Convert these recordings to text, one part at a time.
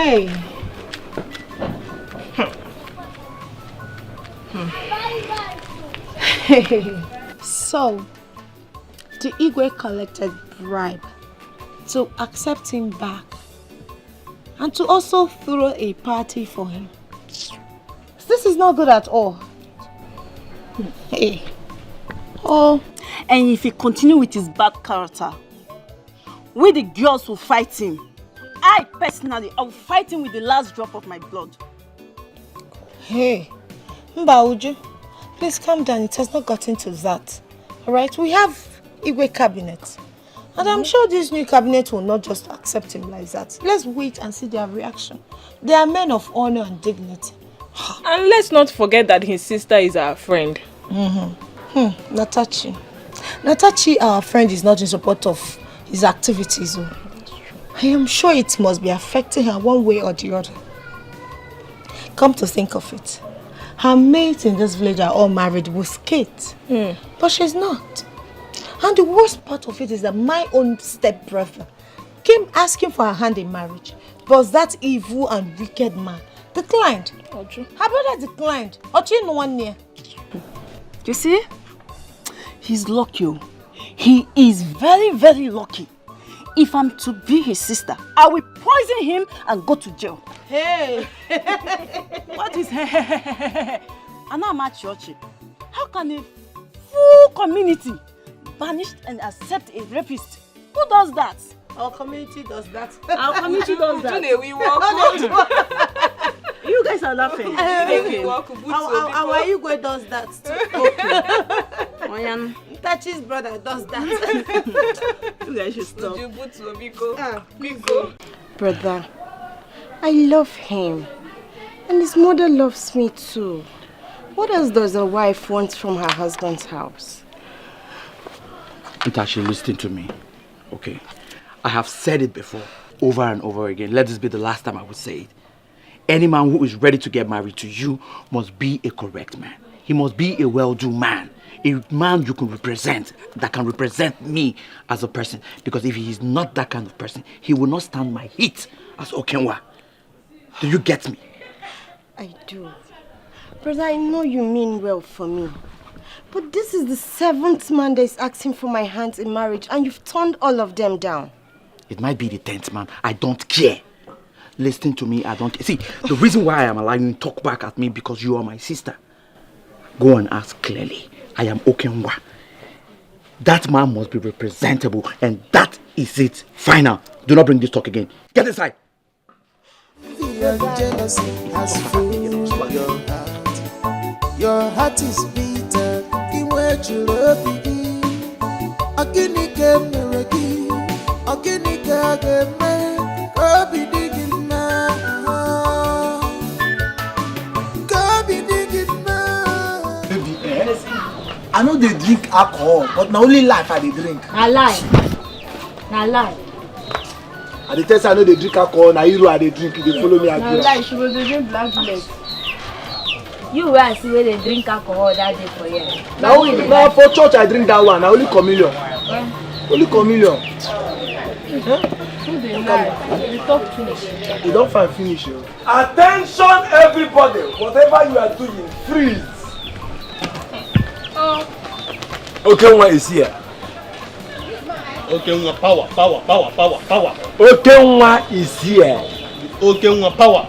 Hey. So, the Igwe collected bribe to accept him back and to also throw a party for him. This is not good at all. Hey. Oh. And if he continue with his bad character, we the girls will fight him. I personally, I will fight him with the last drop of my blood. Hey, Mbauju, please calm down. It has not gotten to that. Alright, we have Igwe cabinet. And I'm sure this new cabinet will not just accept him like that. Let's wait and see their reaction. They are men of honor and dignity. And let's not forget that his sister is our friend. Natachi. Natachi, our friend, is not in support of his activities. I am sure it must be affecting her one way or the other. Come to think of it, her mates in this village are all married with kids. But she's not. And the worst part of it is that my own stepbrother came asking for her hand in marriage. But that evil and wicked man declined. Her brother declined. Ochi no one near. You see? He's lucky. He is very, very lucky. If I'm to be his sister, I will poison him and go to jail. Hey! What is Anamachi? How can a full community banish and accept a rapist? Who does that? Our community does that. Our community does that. You guys are laughing. Okay. Our Igwe does that too. Okay. Tachi's brother does that. You guys should stop. Brother, I love him. And his mother loves me too. What else does a wife want from her husband's house? Ntachi, listen to me. Okay. I have said it before, over and over again. Let this be the last time I will say it. Any man who is ready to get married to you must be a correct man. He must be a well-do man. A man you can represent, that can represent me as a person. Because if he is not that kind of person, he will not stand my heat as Okenwa. Do you get me? I do. Brother, I know you mean well for me. But this is the 7th man that is asking for my hands in marriage, and you've turned all of them down. It might be the 10th man. I don't care. Listen to me, I don't care. See, the reason why I am allowing you to talk back at me because you are my sister. Go and ask clearly. I am Okenwa. That man must be representable, and that is it. Final. Do not bring this talk again. Get inside. Jealousy has filled your heart. Your heart is bitter. In where you love me. Akinike mereki. Akinike ageme. Kabi digin na. Kabi digin na. I know they drink alcohol, but na only life I dey drink. Na lie. Na lie. I dey tell you I know they drink alcohol, na hero I dey drink, they follow me again. Na lie, she go dey drink black bullet. You wey I see where they drink alcohol that day for here. Na for church I drink that one, na only communion. Only communion. Who dey lie? You talk finish. You don't find finish. Attention everybody, whatever you are doing, freeze. Okenwa is here. Okenwa power. Okenwa is here. Okenwa power.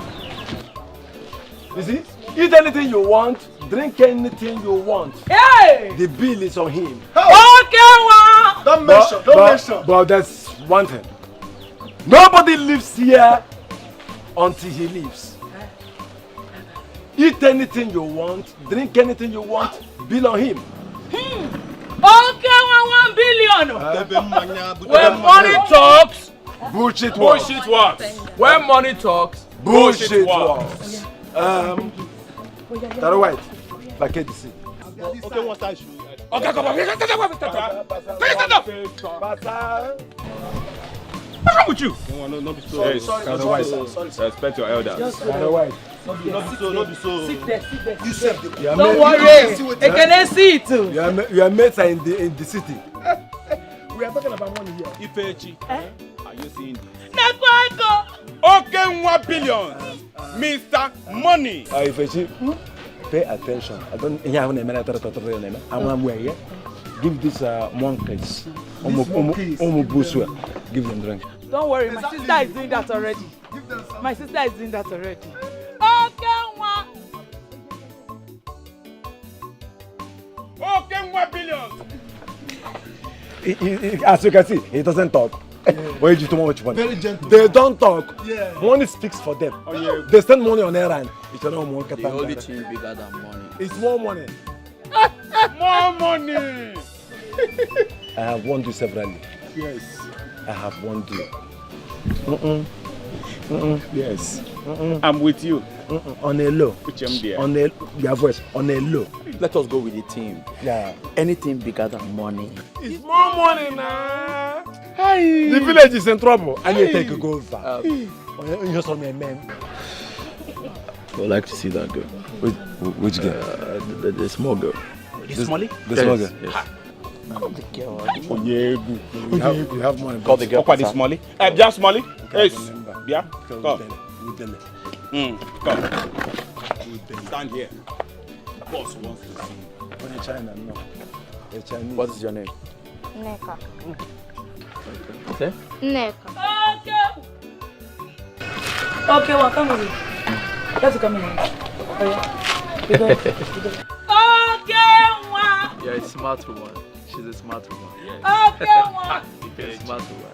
You see? Eat anything you want, drink anything you want. Hey! The bill is on him. Okenwa! Don't mention. But there's one thing. Nobody lives here until he leaves. Eat anything you want, drink anything you want, bill on him. Okenwa 1 billion! When money talks, bullshit works. Bullshit works. When money talks, Bullshit works. That's right. Packet the seat. Okenwa style shoe. Okay, come on. Stand up. What's wrong with you? No be so. Sorry. Respect your elders. Otherwise. No be so. Sit there. You said the Don't worry. I can see it too. Your mates are in the city. we are talking about money here. Ifechi. Are you seeing this? Nakwa Okay, 1 billion. Mr. Money. Ifechi, pay attention. I don't. Give this monkeys. Give them drink. Don't worry, my sister is doing that already. My sister is doing that already. Okay, 1 billion. As you can see, he doesn't talk. Why you too much money? Very gentle. They don't talk. Yeah. Money speaks for them. Oh, yeah. They spend money on errand. It's not more. The only thing bigger than money. It's more money. More money. I have warned you severally. Yes. I have warned you. Yes. I'm with you. On a low. Uchem On a your voice. On a low. Let us go with the team. Yeah. Anything bigger than money. It's more money now. Hey. The village is in trouble. I need to take a go over. You just saw me, man. I would like to see that girl. Which girl? The small girl. The Smolly? The small girl. Yes. Call the girl. You have money. Call the girl. Call the Smolly. Just Smolly. Yes. Yeah. Come. Come. Stand here. Boss wants to see you. In China, no. Chinese. What is your name? Neka. Okay. Neka. Okay, well, come with me. Let's come in. Oh, yeah. You go. Yeah, it's smart woman. She's a smart woman. Okay, one. She's a smart woman.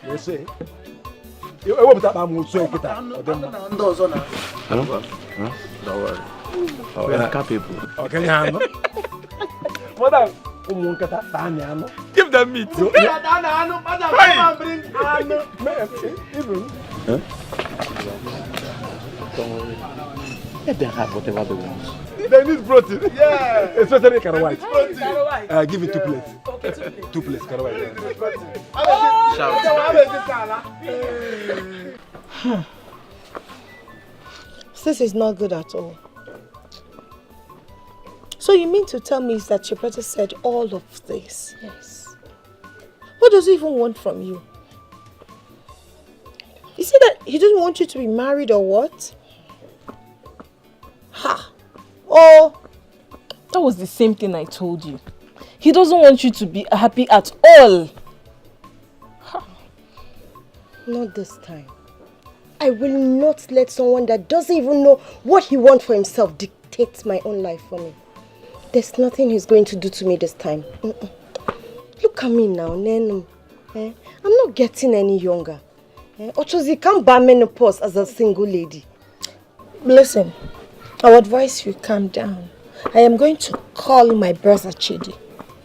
You see? You want to have so Don't worry. We are capable. Okay, handle. What are give them meat. Don't worry. Let them have whatever they want. They need protein. Yeah. Especially Karawai. Protein. Give it 2 plates. 2 plates, Karawai. This is not good at all. So you mean to tell me is that your brother said all of this? Yes. What does he even want from you? Is it that he doesn't want you to be married or what? Ha! Oh! That was the same thing I told you. He doesn't want you to be happy at all. Ha. Not this time. I will not let someone that doesn't even know what he wants for himself dictate my own life for me. There's nothing he's going to do to me this time. Look at me now, Nenu. I'm not getting any younger. Ochozi can't buy menopause as a single lady. Listen, I would advise you calm down. I am going to call my brother Chidi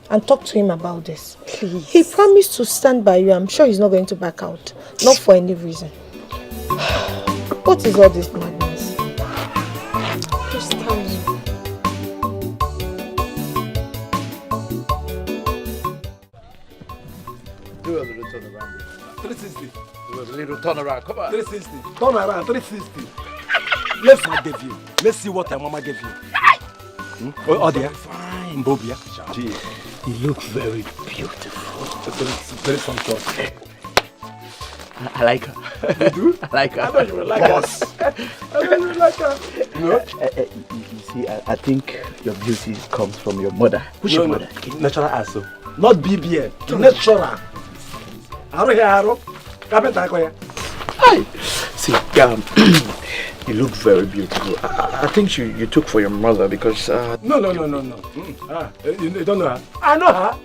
and talk to him about this. Please. He promised to stand by you. I'm sure he's not going to back out. Not for any reason. What is all this madness? Just tell me. Do a little turn around. 360. Do a little turn around. Come on. 360. Turn around. 360. Let's not give you. Let's see what your mama gave you. Oh, dear. Fine. Bobia. You look very beautiful. Very sumptuous. I like her. You do? I like her. I thought you would like her. I thought you would like her. No? You see, I think your beauty comes from your mother. Who's your mother? Natural asshole. Not BBN. Natural. Aro. Hi. See, you look very beautiful. I think you took for your mother because... No. You don't know her. I know her.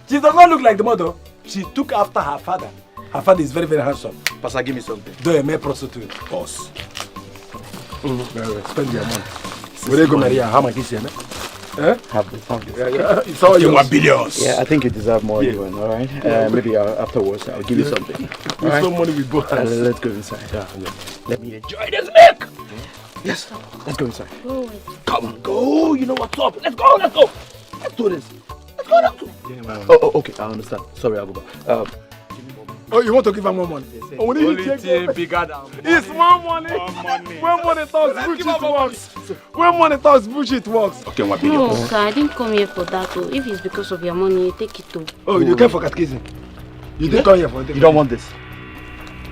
She does not look like the mother. She took after her father. Her father is very, very handsome. Pastor, give me something. Do a male prostitute. Boss. Spend your money. Will you go marry her? How much is she? Have this. It's all you want billions. Yeah, I think you deserve more, Ewan, alright? Maybe afterwards I'll give you something. With some money with both hands. Let's go inside. Let me enjoy this milk. Yes, let's go inside. Come on, go. You know what's up. Let's go. Let's do this. Let's go. Oh, okay, I understand. Sorry, I'll go back. Give me a moment. Oh, you want to give her more money? Only thing bigger than It's more money. When money talks, bullshit works. When money talks, bullshit works. Okay, what No, sir, I didn't come here for that. Oh. If it's because of your money, you take it too. Oh, you came for catechism. You didn't come here for it. You don't want this?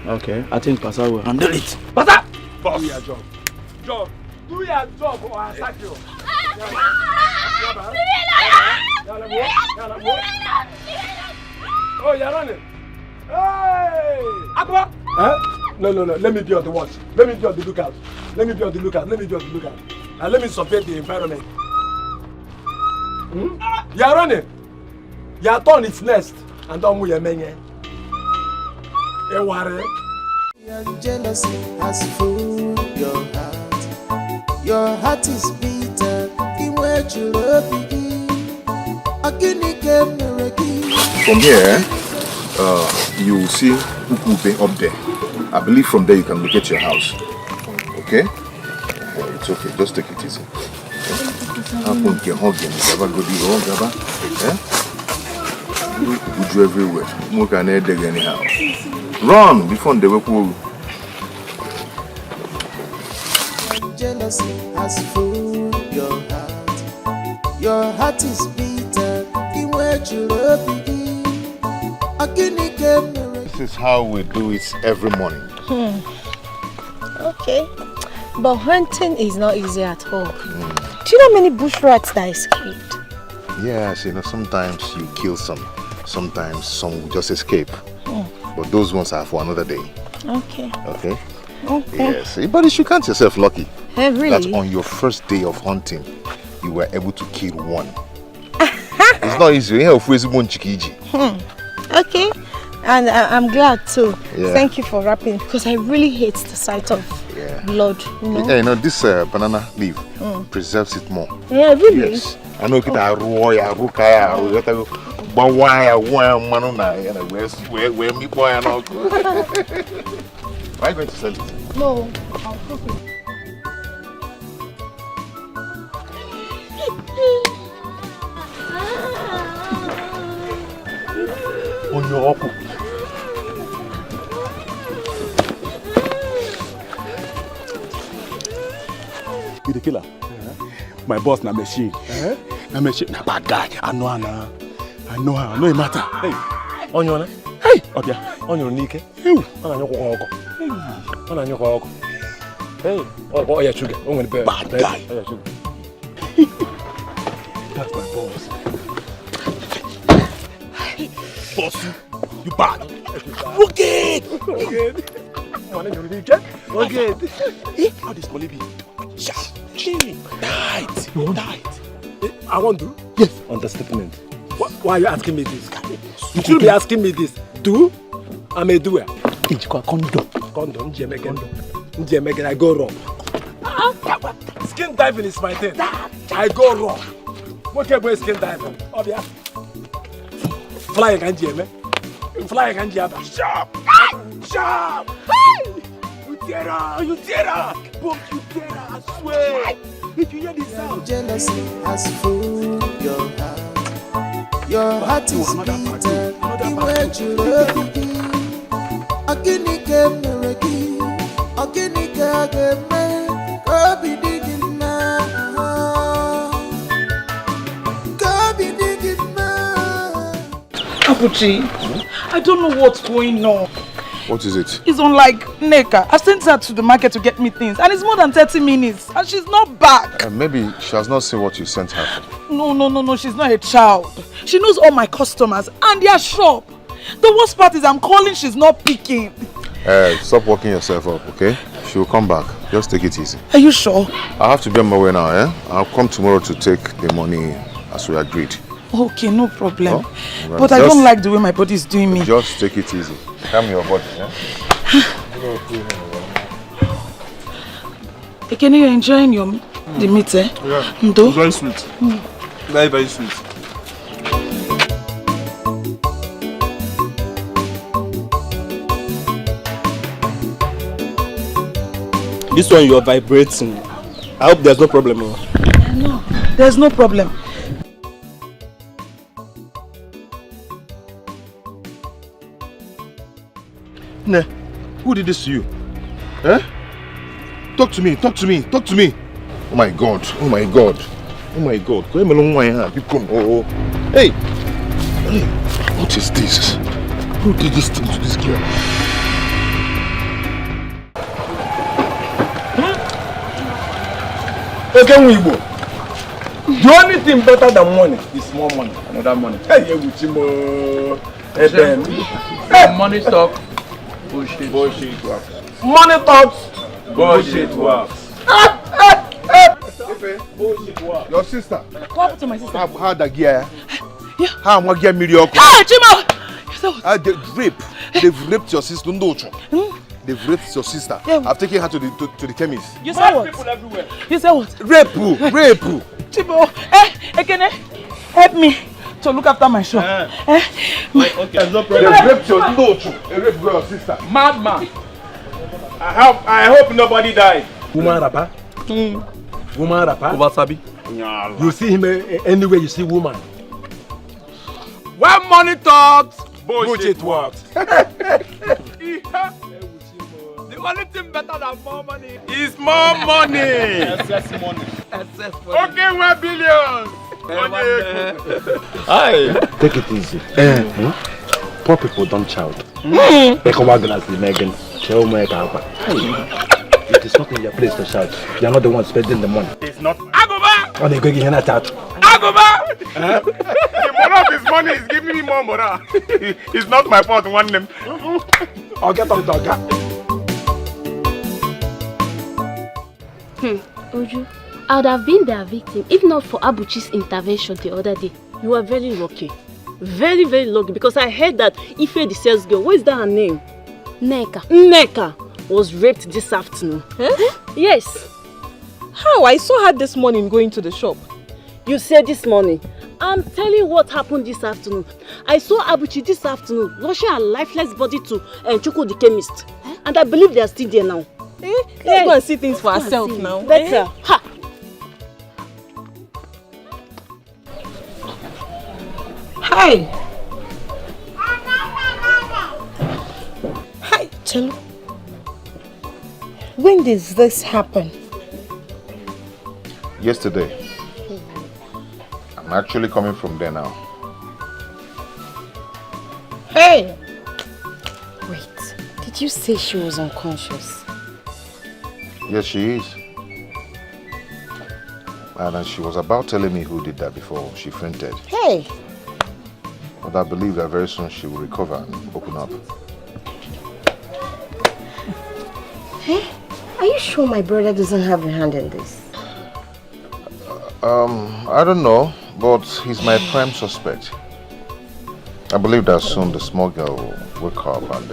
Okay, I think Pastor will handle it. Pastor! Boss. Do your job. Do your job or I'll sack you. Oh, you're running. Hey! Aqua! Huh? No. Let me be on the watch. Let me be on the lookout. And let me survey the environment. You're running. Your turn is next. And don't move your men. And jealousy has fooled your heart. Your heart is bitter. From here, you will see Ukube up there. I believe from there you can locate your house. Okay? It's okay. Just take it easy. Would you everywhere? More can I dig anyhow? Run before they will pull. Jealousy has fooled your heart. Your heart is bitter. This is how we do it every morning. Okay. But hunting is not easy at all. Do you know how many bush rats that escaped? Yes, you know, sometimes you kill some. Sometimes some will just escape. But those ones are for another day. Okay. Okay? Yes. But you should count yourself lucky. Really? That on your first day of hunting, you were able to kill one. It's not easy. Okay. And I'm glad too. Yeah. Thank you for wrapping because I really hate the sight of blood. You know? Yeah, you know, this banana leaf preserves it more. Yeah, really? Yes. I know Why are you going to sell it? No, I'll cook it. On your oppo. You the killer? My boss na machine. Na machine na bad guy. I know her. I know it matter. Hey, on your hey, okay. On your Nike. Hey, oh yeah, sugar. Bad guy. That's my boss. Boss, you bad. Okay. How this money be? Sharp, tight. I want to? Yes. Understatement. Why are you asking me this? You should be asking me this. Do? I'm a doer. Condom. I go wrong. Skin diving is my thing. I go wrong. What can I skin diving? Obvious. Flying and Jimmy. Flying and Jabba. Sharp! Sharp! You dare! Boom, you dare! I swear! If you hear this sound. Jealousy has fooled your heart. Your heart is bitter. Abuchi, I don't know what's going on. What is it? It's on like Neka. I sent her to the market to get me things and it's more than 30 minutes and she's not back. Maybe she has not seen what you sent her for. No, she's not a child. She knows all my customers and their shop. The worst part is I'm calling, she's not picking. Stop working yourself up, okay? She will come back. Just take it easy. Are you sure? I have to be on my way now, eh? I'll come tomorrow to take the money as we agreed. Okay, no problem. Oh? But I don't like the way my body is doing me. Just take it easy. Calm your body, eh? Ekene, you're enjoying the meat, eh? Yeah. Ndo? Very sweet. Very, very sweet. This one you are vibrating. I hope there's no problem. No, there's no problem. Nah, who did this to you? Eh? Talk to me, talk to me, talk to me. Oh my God, oh my God, oh my God. Hey! Hey, what is this? Who did this thing to this girl? Okay, Weibo. The only thing better than money is more money. Another money. Hey, Wuchimo. Hey, money talk. Bullshit. Bullshit works. Money talks. Bullshit works. Bullshit works. Your sister. What happened to my sister? How the gear? Yeah. How am I getting mediocre? Hey, Chima! They've raped your sister. They've raped your sister. Yeah. I've taken her to the chemist. You said what? People everywhere. You said what? Rape! Chibo, Ekene, help me to look after my shop. Okay, no problem. They've raped your They raped your sister. Madman. I hope nobody died. Woman rapper. Woman rapper. Wasabi. You see him anywhere you see woman. When money talks, bullshit works. The only thing better than more money is more money. Excess money. Okay, 1 billion. Hi. Take it easy. Poor people don't shout. It is not in your place to shout. You are not the one spending the money. It's not. Agoba! Oh, they go get a chat. Agoba! The more of his money is giving me more morale. It's not my fault, one name. I'll get on dog. Uju, I would have been their victim if not for Abuchi's intervention the other day. You are very lucky. Very, very lucky because I heard that Ife the sales girl, what is that her name? Nneka was raped this afternoon. Huh? Yes. How? I saw her this morning going to the shop. You said this morning. I'm telling you what happened this afternoon. I saw Abuchi this afternoon rushing her lifeless body to Choko the chemist. And I believe they are still there now. Let's go and see things for ourselves now. Better. Ha! Hi. Hi, Chelu. When did this happen? Yesterday. I'm actually coming from there now. Hey! Wait, did you say she was unconscious? Yes, she is. And she was about telling me who did that before she fainted. Hey! But I believe that very soon she will recover and open up. Hey, are you sure my brother doesn't have a hand in this? I don't know, but he's my prime suspect. I believe that soon the small girl will wake up and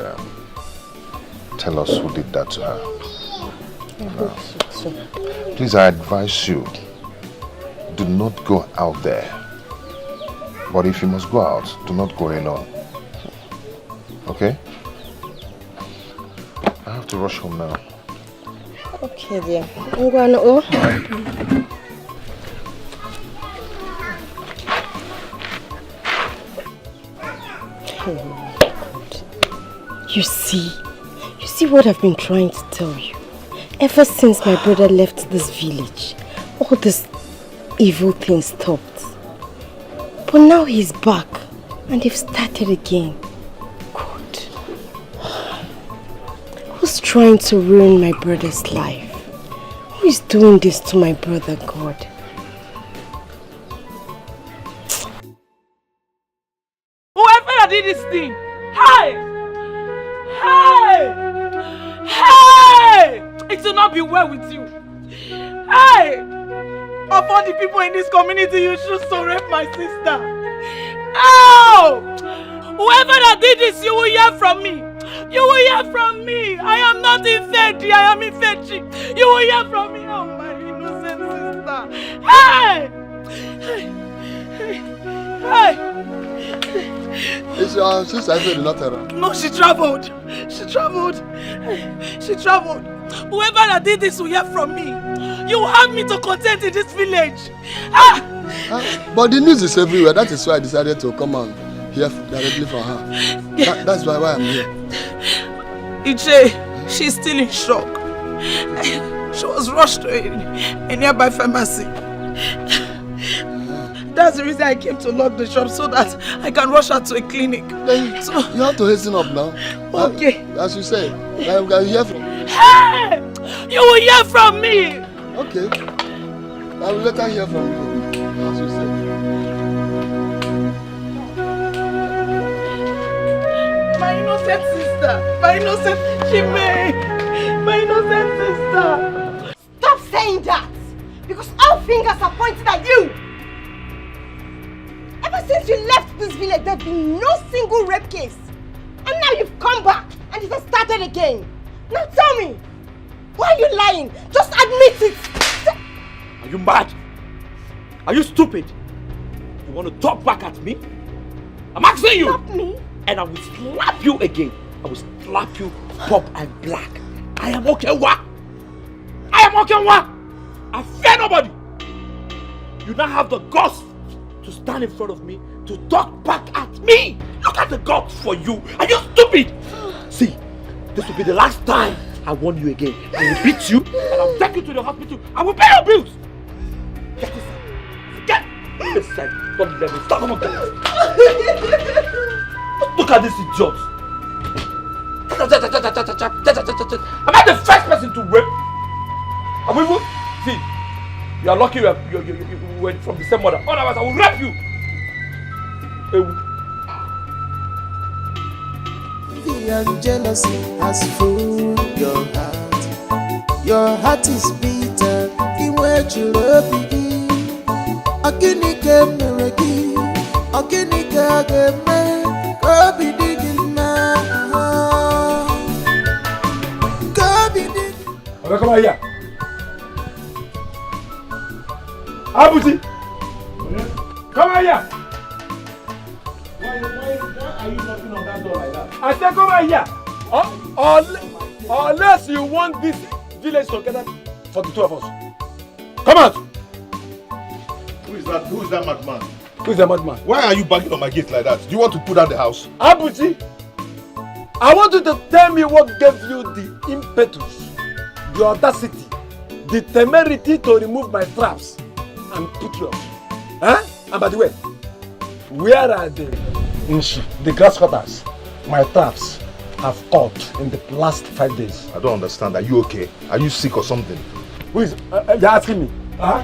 tell us who did that to her. I hope so too. Please, I advise you, do not go out there. But if you must go out, do not go alone. Okay? I have to rush home now. Okay, dear. I'm going to You see what I've been trying to tell you. Ever since my brother left this village, all this evil things stopped. But now he's back and they've started again. God. Who's trying to ruin my brother's life? Who is doing this to my brother, God? Whoever that did this thing, hey! It will not be well with you. Hey! Of all the people in this community, you choose to rape my sister. Oh! Whoever that did this, you will hear from me. You will hear from me. I am not Ifeji, I am Ifechi. You will hear from me. Oh, my innocent sister. Hey! Hey! Is your sister not around? No, she traveled. She traveled. Whoever that did this will hear from me. You will have me to content in this village. But the news is everywhere. That is why I decided to come and hear directly from her. That's why I'm here. Iche, she's still in shock. She was rushed to a nearby pharmacy. That's the reason I came to lock the shop, so that I can rush her to a clinic. Then so, you have to hasten up now. Okay. As you say, I will hear from you. Hey! You will hear from me! Okay. I will later hear from you, as you say. My innocent sister! My innocent Chime! My innocent sister! Stop saying that! Because all fingers are pointing at you! Ever since you left this village, there's been no single rape case. And now you've come back and it has started again. Now tell me, why are you lying? Just admit it! Are you mad? Are you stupid? You want to talk back at me? I'm asking you! Stop me? And I will slap you again. I will slap you pop and black. I am okay, what? I am okay, what? I fear nobody. You now have the guts to stand in front of me to talk back at me. Look at the guts for you. Are you stupid? See, this will be the last time I warn you again. I will beat you and I will take you to the hospital. I will pay your bills. Get this side. Get this side. Don't let me stop. Look at this idiot. Am I the first person to rape? Am I even? See, you are lucky you were from the same mother. Otherwise, I will rape you. Envy and jealousy has fooled your heart. Your heart is bitter. In where you love me. Akinike mereki. Akinike ageme. Kobi digina. Kobi digina. Come on here. Abuji! Come on here! Why are you knocking on that door like that? I said come on here! Unless you want this village together for the two of us. Come out! Who is that madman? Who is the madman? Why are you banging on my gate like that? Do you want to put out the house? Abuji! I want you to tell me what gave you the impetus, the audacity, the temerity to remove my traps and put yours. Huh? And by the way, where are the grasscutters my traps have caught in the last 5 days? I don't understand. Are you okay? Are you sick or something? Who is? You're asking me? Huh?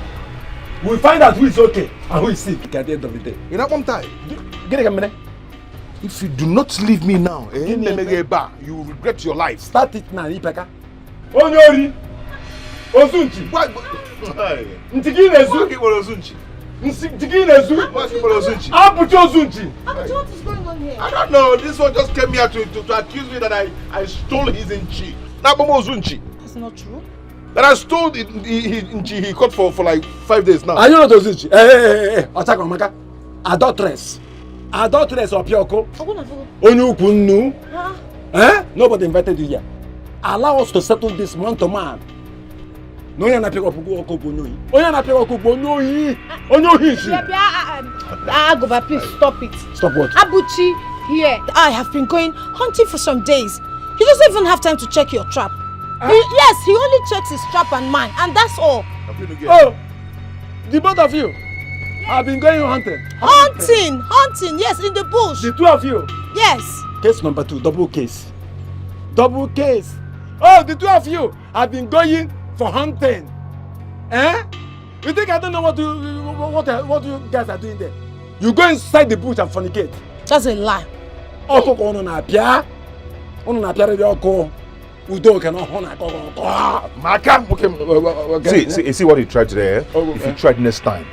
We'll find out who is okay and who is sick at the end of the day. In that one time, get a minute. If you do not leave me now, you will regret your life. Start it now, Ipeka. Onyori! Ozunchi! Why? Ntiki nezu! Ozunchi! Ntiki nezu! Ozunchi! Abuchi Ozunchi! Abuchi, what is going on here? I don't know. This one just came here to accuse me that I stole his inchi. Nabomo Ozunchi. That's not true. That I stole inchi he caught for like 5 days now. Are you not Ozunchi? Hey, Otaka Omaka. Adulteress. Adulteress of Pioko. Onyukunu. Eh? Nobody invited you here. Allow us to settle this man to man. No, you're not picking up Okobonoi. Oh, you're not picking up Okobonoi. Agoba, please stop it. Stop what? Abuchi, here. I have been going hunting for some days. He doesn't even have time to check your trap. Yes, he only checks his trap and mine, and that's all. Oh, the both of you have been going hunting. Hunting, yes, in the bush. The two of you? Yes. Case number 2, double case. Double case. Oh, the two of you have been going for hunting. Eh? You think I don't know what you guys are doing there? You go inside the bush and fornicate. That's a lie. See what you tried today. If you try it next time,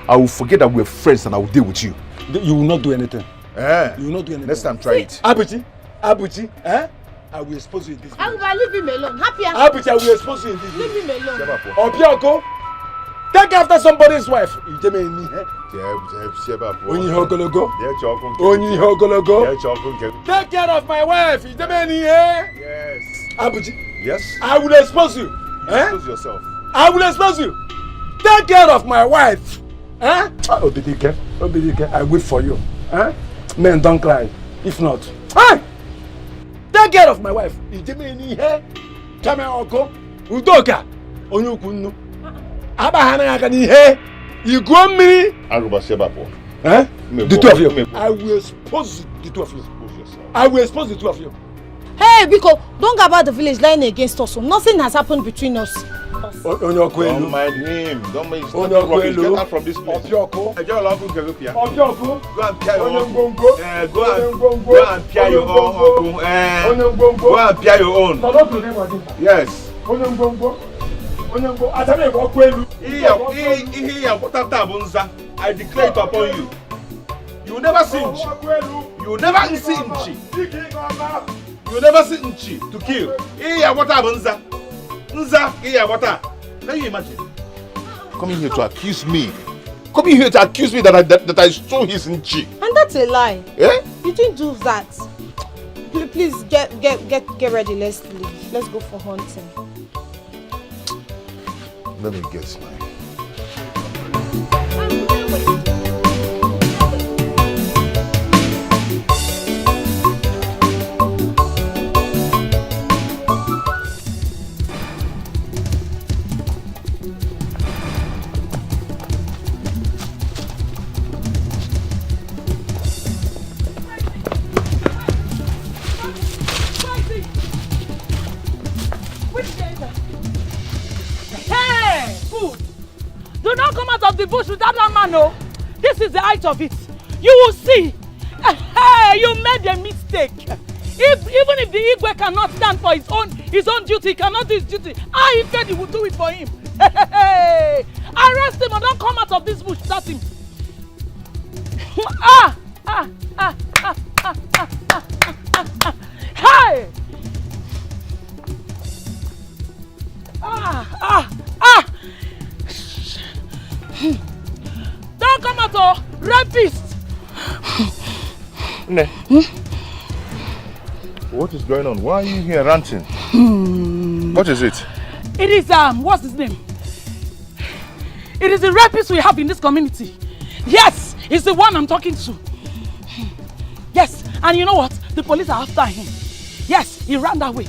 I will forget that we're friends and I will deal with you. You will not do anything. You will not do anything. Next time, try it. Abuchi, I will expose you in this village. Leave him alone. Abuchi, I will expose you in this village. Leave him alone. Obioko, take after somebody's wife. Take care of my wife. Yes. Abuchi. Yes. I will expose you. Expose yourself. I will expose you. Take care of my wife. I wait for you. Men don't cry. If not, take care of my wife. You give me any hair? Come here, Oko. Udoka. Onyukunno. Abahana akani hair. You go me. Aruba Sebapo. Eh? The two of you. I will expose the two of you. I will expose the two of you. Hey, Biko, don't go about the village lying against us. So nothing has happened between us. Don't mind him. Don't mind him. Get out from this place. Go and pay your own. Go and pay your own. Yes. I declare it upon you. You never singe. You never singe. You never singe to kill. Can you imagine? Coming here to accuse me. Coming here to accuse me that I stole his nchi. And that's a lie. Eh? You didn't do that. Please get ready. Let's leave. Let's go for hunting. Let me guess, man. The bush without that man, no. This is the height of it. You will see. Hey, you made a mistake. Even if the Igwe cannot stand for his own duty, he cannot do his duty. I said he will do it for him. Hey, arrest him and don't come out of this bush without him. Hey. Don't come out, oh, rapist! Ne. What is going on? Why are you here ranting? What is it? It is, what's his name? It is the rapist we have in this community. Yes, it's the one I'm talking to. Yes, and you know what? The police are after him. Yes, he ran that way.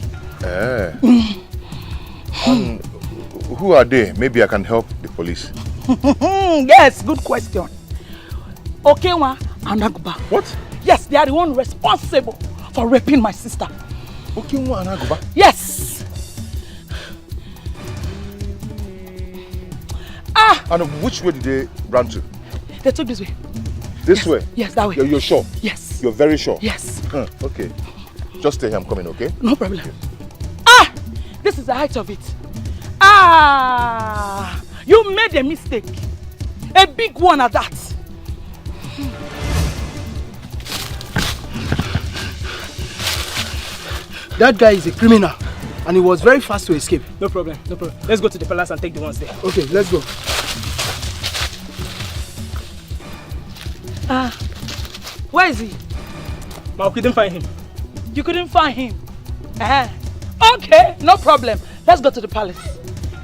Who are they? Maybe I can help the police. Yes, good question. Okewa and Aguba. What? Yes, they are the one responsible for raping my sister. Okewa and Aguba? Yes. And which way did they run to? They took this way. This way? Yes, that way. You're sure? Yes. You're very sure? Yes. Okay. Just stay here, I'm coming, okay? No problem. Okay. This is the height of it. You made a mistake. A big one at that. That guy is a criminal and he was very fast to escape. No problem, no problem. Let's go to the palace and take the ones there. Okay, let's go. Where is he? Ma, we couldn't find him. You couldn't find him? Okay, no problem. Let's go to the palace.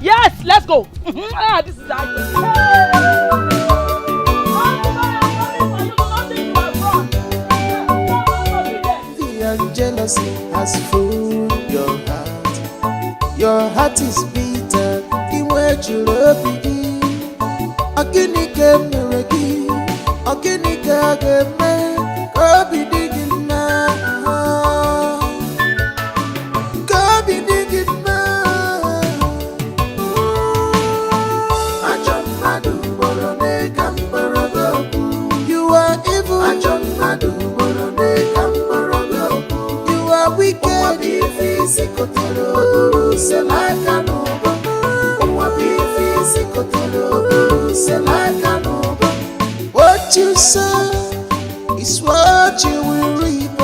Yes, let's go. This is the Fear and jealousy has fooled your heart. Your heart is bitter. In where you love me. Aginika meregi. Aginika geme. Kobi digina. Kobi digina. You are evil. You are wicked. What you sow is what you will reap.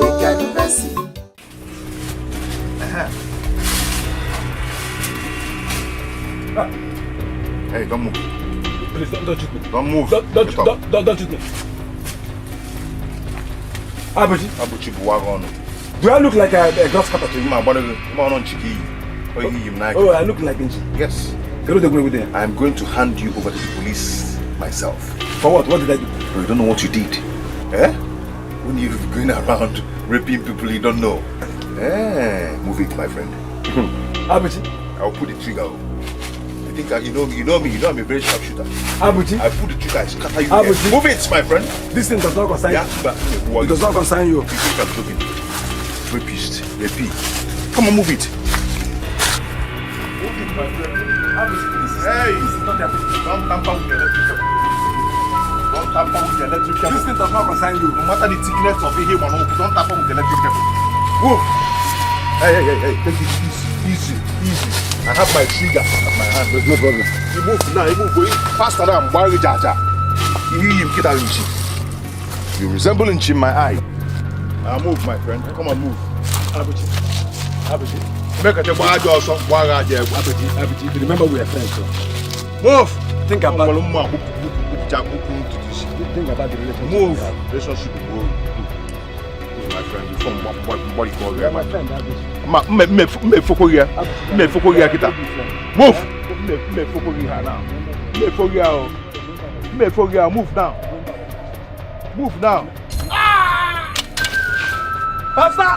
Wicked person. Hey, don't move. Please don't shoot me. Don't move. Don't shoot me. Abuchi Buwagon. Do I look like a grass cutter to you? My body, on Chiki. Oh, I look like Inchi. Yes. I am going to hand you over to the police myself. For what? What did I do? You don't know what you did. Eh? When you're going around raping people you don't know. Move it, my friend. Abuchi. I'll pull the trigger. You think you know me, I'm a very sharp shooter. Abuchi. I pull the trigger, I scatter you. Abuchi. Move it, my friend. This thing does not concern you. It does not concern you. You think I'm joking? Rapist. Rapist. Come on, move it. Move it, my friend. Hey! This is not their business. Don't tamper with the electric cable. Don't tamper with the electric cable. This thing does not concern you. No matter the thickness of it, don't tamper with the electric cable. Move! Hey. Take it easy. I have my trigger at my hand. There's no problem. You move now, you move faster than Mbari Jaja. You hear him, Kita Nchi. You resemble Nchi in my eye. Now move, my friend. Come on, move. Abuchi. Make a jab also. Abuchi, remember we are friends, so. Move! Think about it. Think about the relationship. Move! Relationship is boring. My friend, you from what you call my friend, Abuchi. Me foko here, kita. Move! Me foko here now. Me foko here, move now. Move now. Faster!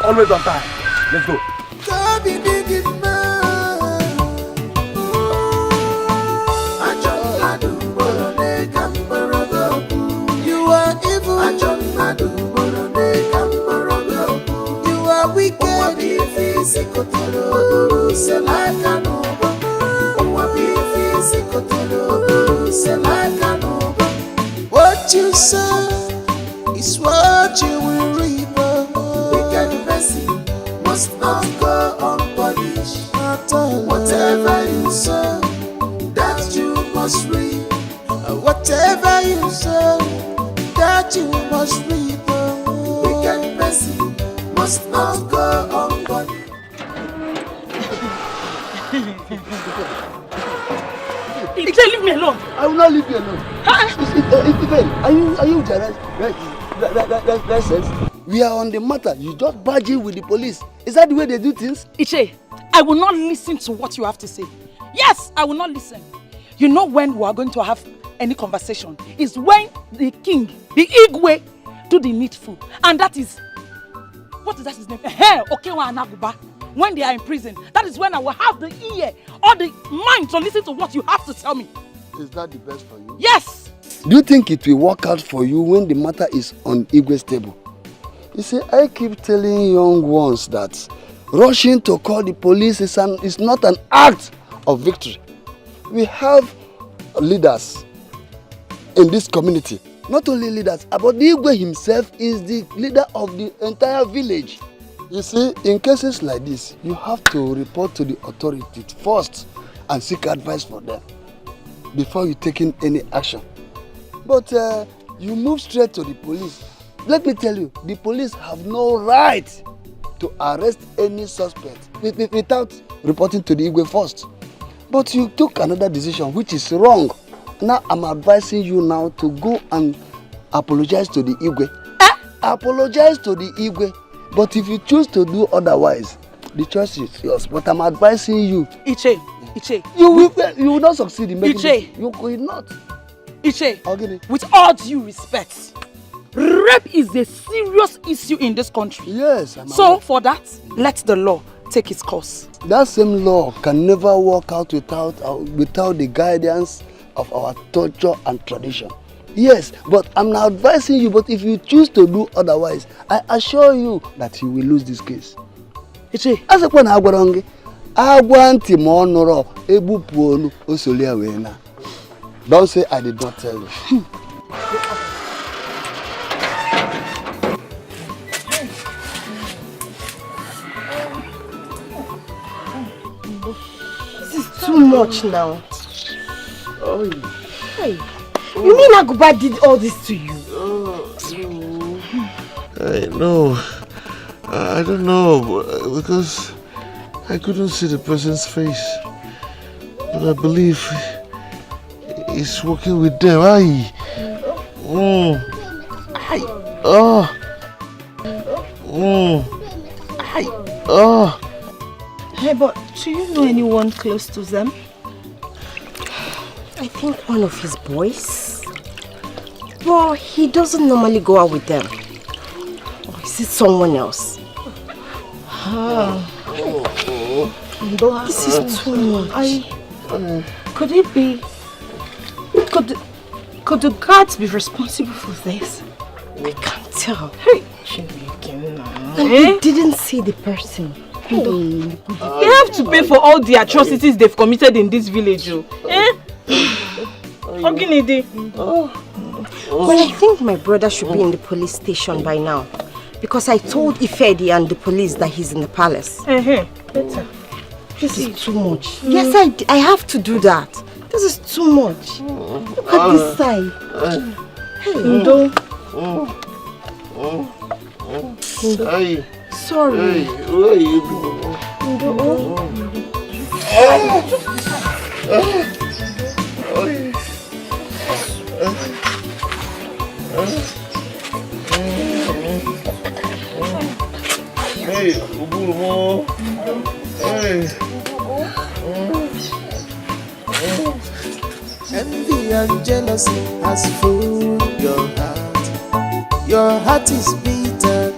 Always on time. Let's go. You are evil. You are wicked. What you sow is what you will reap. Wicked person must not go unpunished. Whatever you sow, that you must reap. Whatever you sow, that you must reap. Wicked person must not go unpunished. Leave me alone. I will not leave you alone. Are you right? We are on the matter. You just barge in with the police. Is that the way they do things? Iche, I will not listen to what you have to say. Yes, I will not listen. You know when we are going to have any conversation is when the king, the Igwe, do the needful. And that is, what is that his name? Okewa Anaguba. When they are in prison, that is when I will have the ear or the mind to listen to what you have to tell me. Is that the best for you? Yes! Do you think it will work out for you when the matter is on Igwe's table? You see, I keep telling young ones that rushing to call the police is not an act of victory. We have leaders in this community. Not only leaders, but the Igwe himself is the leader of the entire village. You see, in cases like this, you have to report to the authorities first and seek advice from them before you take in any action. But you move straight to the police. Let me tell you, the police have no right to arrest any suspect without reporting to the Igwe first. But you took another decision which is wrong. Now I'm advising you now to go and apologize to the Igwe. Apologize to the Igwe. But if you choose to do otherwise, the choice is yours. But I'm advising you. Iche. You will not succeed in making Iche. it. You will not. Iche, with all due respect, rape is a serious issue in this country. Yes. So for that, let the law take its course. That same law can never work out without the guidance of our culture and tradition. Yes, but I'm now advising you, but if you choose to do otherwise, I assure you that you will lose this case. Iche. As a point, don't say I did not tell you. This is too much now. Oh. Hey. You mean Aguba did all this to you? No. I don't know, because I couldn't see the person's face. But I believe he's working with them. Aye. Aye. Oh. Aye. Oh. Hey, but do you know anyone close to them? I think one of his boys. Well, he doesn't normally go out with them. Or is it someone else? This is too much. Could it be... Could the guards be responsible for this? I can't tell. Hey! And they didn't see the person. They have to pay for all the atrocities they've committed in this village. Well, I think my brother should be in the police station by now. Because I told Ifedi and the police that he's in the palace. Better. This is too much. Yes, I have to do that. This is too much. Look at this side. Hey, Ndo. Hey. Sorry. Hey, where are you? Hey, Uburumo. Hey. Envy and jealousy has filled your heart. Your heart is bitter.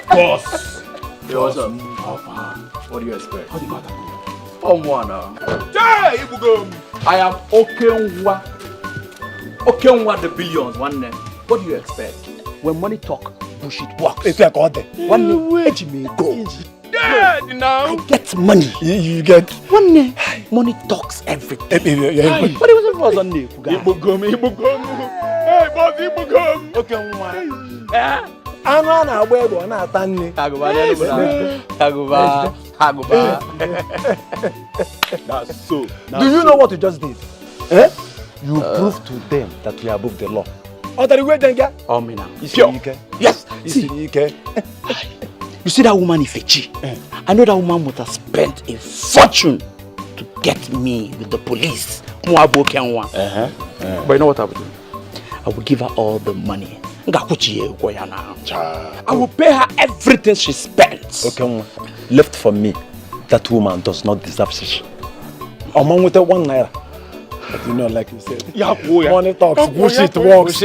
Boss, hey, what's up? How far? What do you expect? How do you matter? I am Okenwa the billions one name. What do you expect? When money talk, bullshit walks. It's like all day. One name, edge me go. Yeah, I get money. You get one name. Money talks everything. What was on name? Ibugum. Hey, boss, Ibugum. Okay, I'm not aware of not Tanny. That's so. Do you know what you just did? You proved to them that we are above the law. Oh, that way then, oh, me now. Yes. See, you see that woman Ifechi? I know that woman would have spent a fortune to get me with the police. But you know what I would do? I would give her all the money. I will pay her everything she spends. Okay, left for me, that woman does not deserve such. A man with a 1 naira. But you know, like you said, money talks, bullshit walks.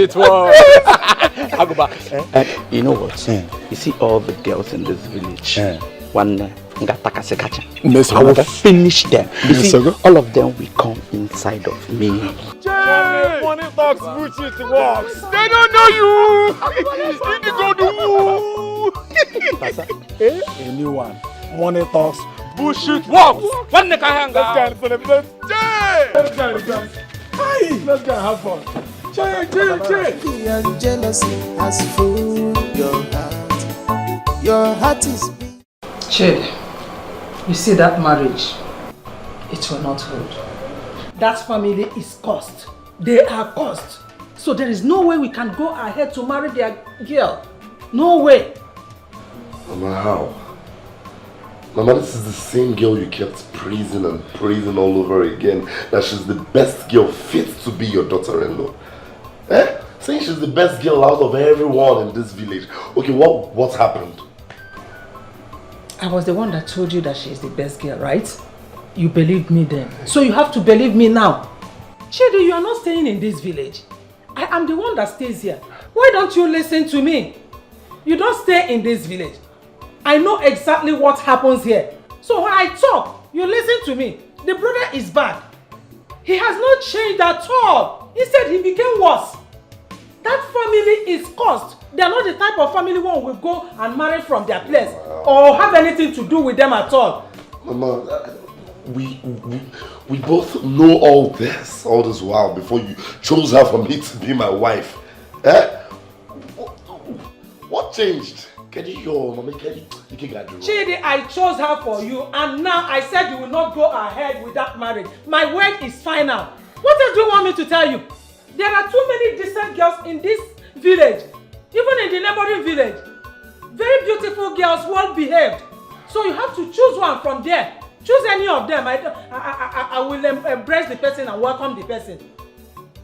You know what? You see all the girls in this village. One I will finish them. You see, all of them will come inside of me. Money talks, bullshit walks. They don't know you. Anyone. Money talks, bullshit walks. One neck hang out. Let's go have fun. Envy and jealousy has filled your heart. Your heart is big. Chid, you see that marriage? It will not hold. That family is cursed. They are cursed. So there is no way we can go ahead to marry their girl. No way. Mama, how? Mama, this is the same girl you kept praising and praising all over again. That she's the best girl fit to be your daughter-in-law. Saying she's the best girl out of everyone in this village. Okay, what happened? I was the one that told you that she is the best girl, right? You believed me then. So you have to believe me now. Chidu, you are not staying in this village. I am the one that stays here. Why don't you listen to me? You don't stay in this village. I know exactly what happens here. So when I talk, you listen to me. The brother is bad. He has not changed at all. Instead, he became worse. That family is cursed. They are not the type of family one will go and marry from their place or have anything to do with them at all. Mama, we both know all this while before you chose her for me to be my wife. What changed? Chidi, I chose her for you and now I said you will not go ahead with that marriage. My word is final. What else do you want me to tell you? There are too many decent girls in this village, even in the neighboring village. Very beautiful girls, well behaved. So you have to choose one from there. Choose any of them. I will embrace the person and welcome the person.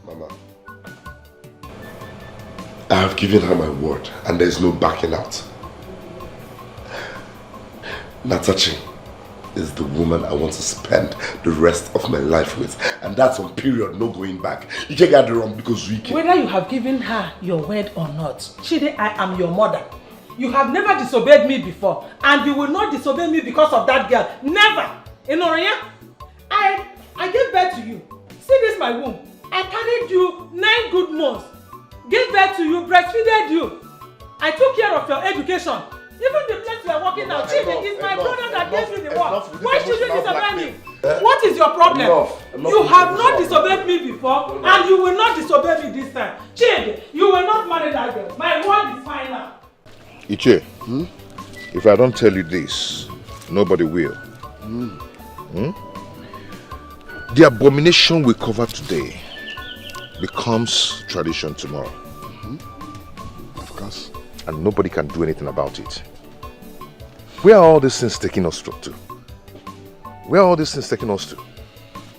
Mama, I have given her my word and there is no backing out. Natachi, is the woman I want to spend the rest of my life with. And that's on period, no going back. You can't get it wrong because we can. Whether you have given her your word or not, Chide, I am your mother. You have never disobeyed me before, and you will not disobey me because of that girl. Never! Inoria, I gave birth to you. See this my womb. I carried you 9 good months. Gave birth to you, breastfeeded you. I took care of your education. Even the place you are working now, Chidi is my brother that gave you the work. Why should you disobey me? What is your problem? You have not disobeyed me before, and you will not disobey me this time. Chidi, you will not marry that girl. My word is final. Iche, if I don't tell you this, nobody will. The abomination we cover today becomes tradition tomorrow. Of course. And nobody can do anything about it. Where are all these things taking us to? Where are all these things taking us to?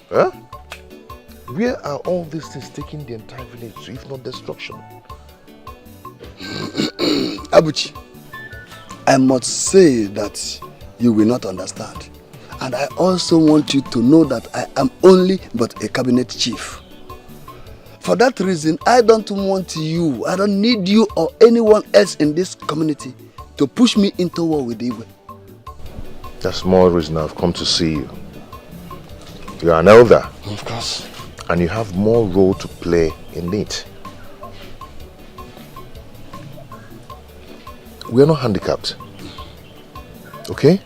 Huh? Where are all these things taking the entire village to, if not destruction? Abuchi, I must say that you will not understand. And I also want you to know that I am only but a cabinet chief. For that reason, I don't want you, I don't need you or anyone else in this community to push me into war with Igwe. That's more reason I've come to see you. You are an elder. Of course. And you have more role to play in it. We are not handicapped. Okay?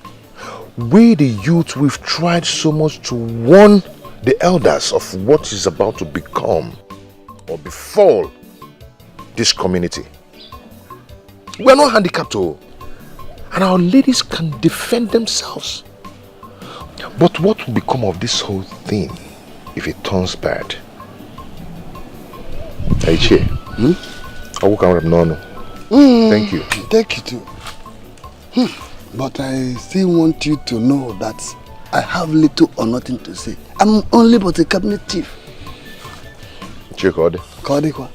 We the youth, we've tried so much to warn the elders of what is about to become or befall this community. We are not handicapped, and our ladies can defend themselves. But what will become of this whole thing if it turns bad? Aiche, thank you. Thank you too. But I still want you to know that I have little or nothing to say. I'm only but a cabinet chief. Chekode. Kodekwa.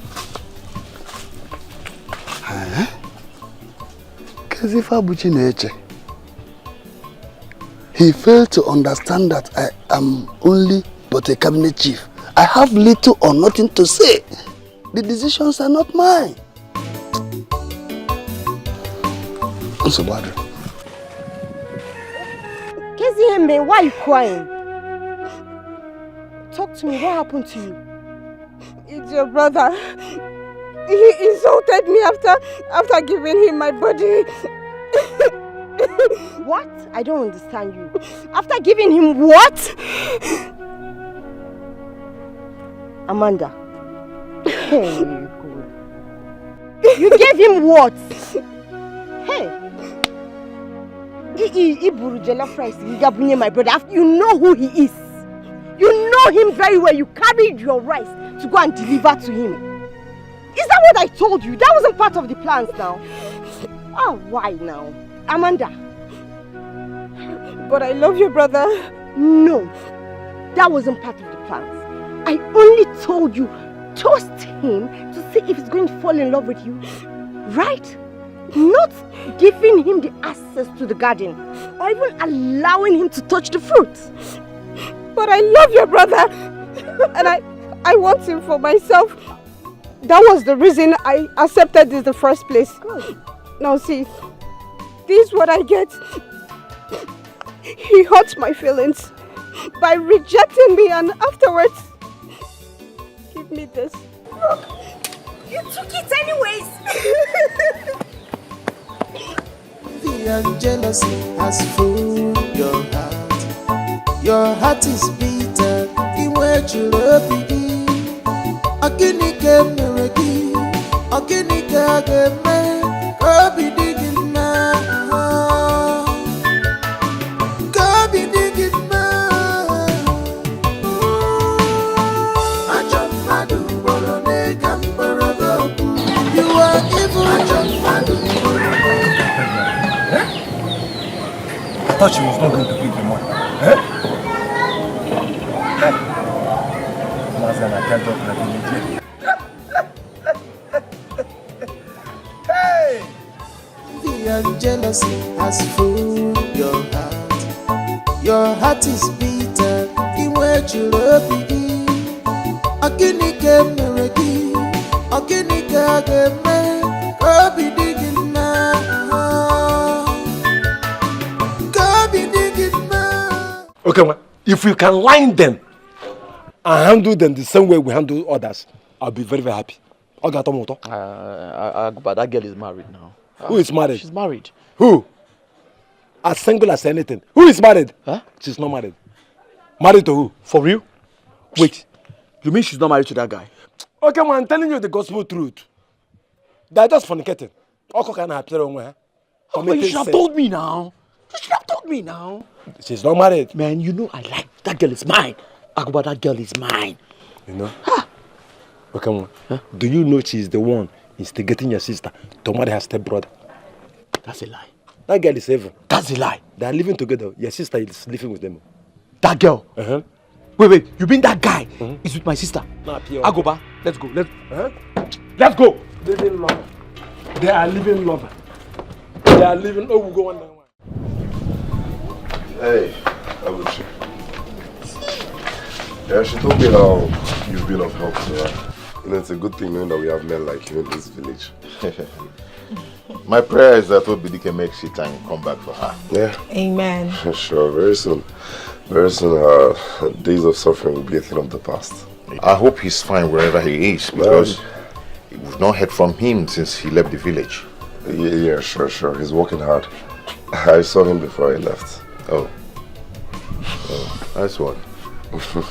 Kazifa Buchi Neche. He failed to understand that I am only but a cabinet chief. I have little or nothing to say. The decisions are not mine. So bad. Kezihembe, why are you crying? Talk to me, what happened to you? It's your brother. He insulted me after giving him my body. What? I don't understand you. After giving him what? Amanda. Hey, God. You gave him what? Hey. Iburu jollof rice, my brother. You know who he is. You know him very well. You carried your rice to go and deliver to him. Is that what I told you? That wasn't part of the plans now. Oh, why now? Amanda. But I love your brother. No, that wasn't part of the plans. I only told you, toast him to see if he's going to fall in love with you. Right? Not giving him the access to the garden or even allowing him to touch the fruit. But I love your brother and I want him for myself. That was the reason I accepted this in the first place. Good. Now see, this is what I get. He hurt my feelings by rejecting me and afterwards, give me this. Look, you took it anyways. The jealousy has fooled your heart. Your heart is bitter. In which you love begin. Akinike mereki. Akinike ageme. Kobi digin ma. Kobi digin ma. Ajam madu borone kamborogo. You are evil. Ajam madu borone. I thought she was not going to give the money. Mazan, I can't talk like an idiot. Hey! The jealousy has fooled your heart. Your heart is bitter. In where you love me. Akinike mereki. Akinike ageme. Kabi digin na. Kabi digin na. Okay, man. If we can line them and handle them the same way we handle others, I'll be very, very happy. But that girl is married now. Who is married? She's married. Who? As single as anything. Who is married? Huh? She's not married. Married to who? For real? Wait. You mean she's not married to that guy? Okay, man, I'm telling you the gospel truth. They're just fornicating. But you should have told me now. You should have told me now. She's not married. Man, you know I like that girl is mine. Aguba, that girl is mine. You know? Okay, man. Huh? Do you know she's the one instigating your sister to marry her stepbrother? That's a lie. That girl is evil. That's a lie. They are living together. Your sister is living with them. That girl? Uh-huh. Wait. You mean that guy is with my sister? Nah, Agoba, let's go. Let's go. Living lover. They are living lover. They are living. Oh, we'll go one by one. Hey, Abuchi. Yeah, she told me how you've been of help to her. You know, it's a good thing knowing that we have men like you in this village. My prayer is that Obidi can make shit and come back for her. Yeah. Amen. Sure, very soon. Very soon, her days of suffering will be a thing of the past. I hope he's fine wherever he is, because we've not heard from him since he left the village. Yeah, sure. He's working hard. I saw him before he left. Oh, nice one. Okay.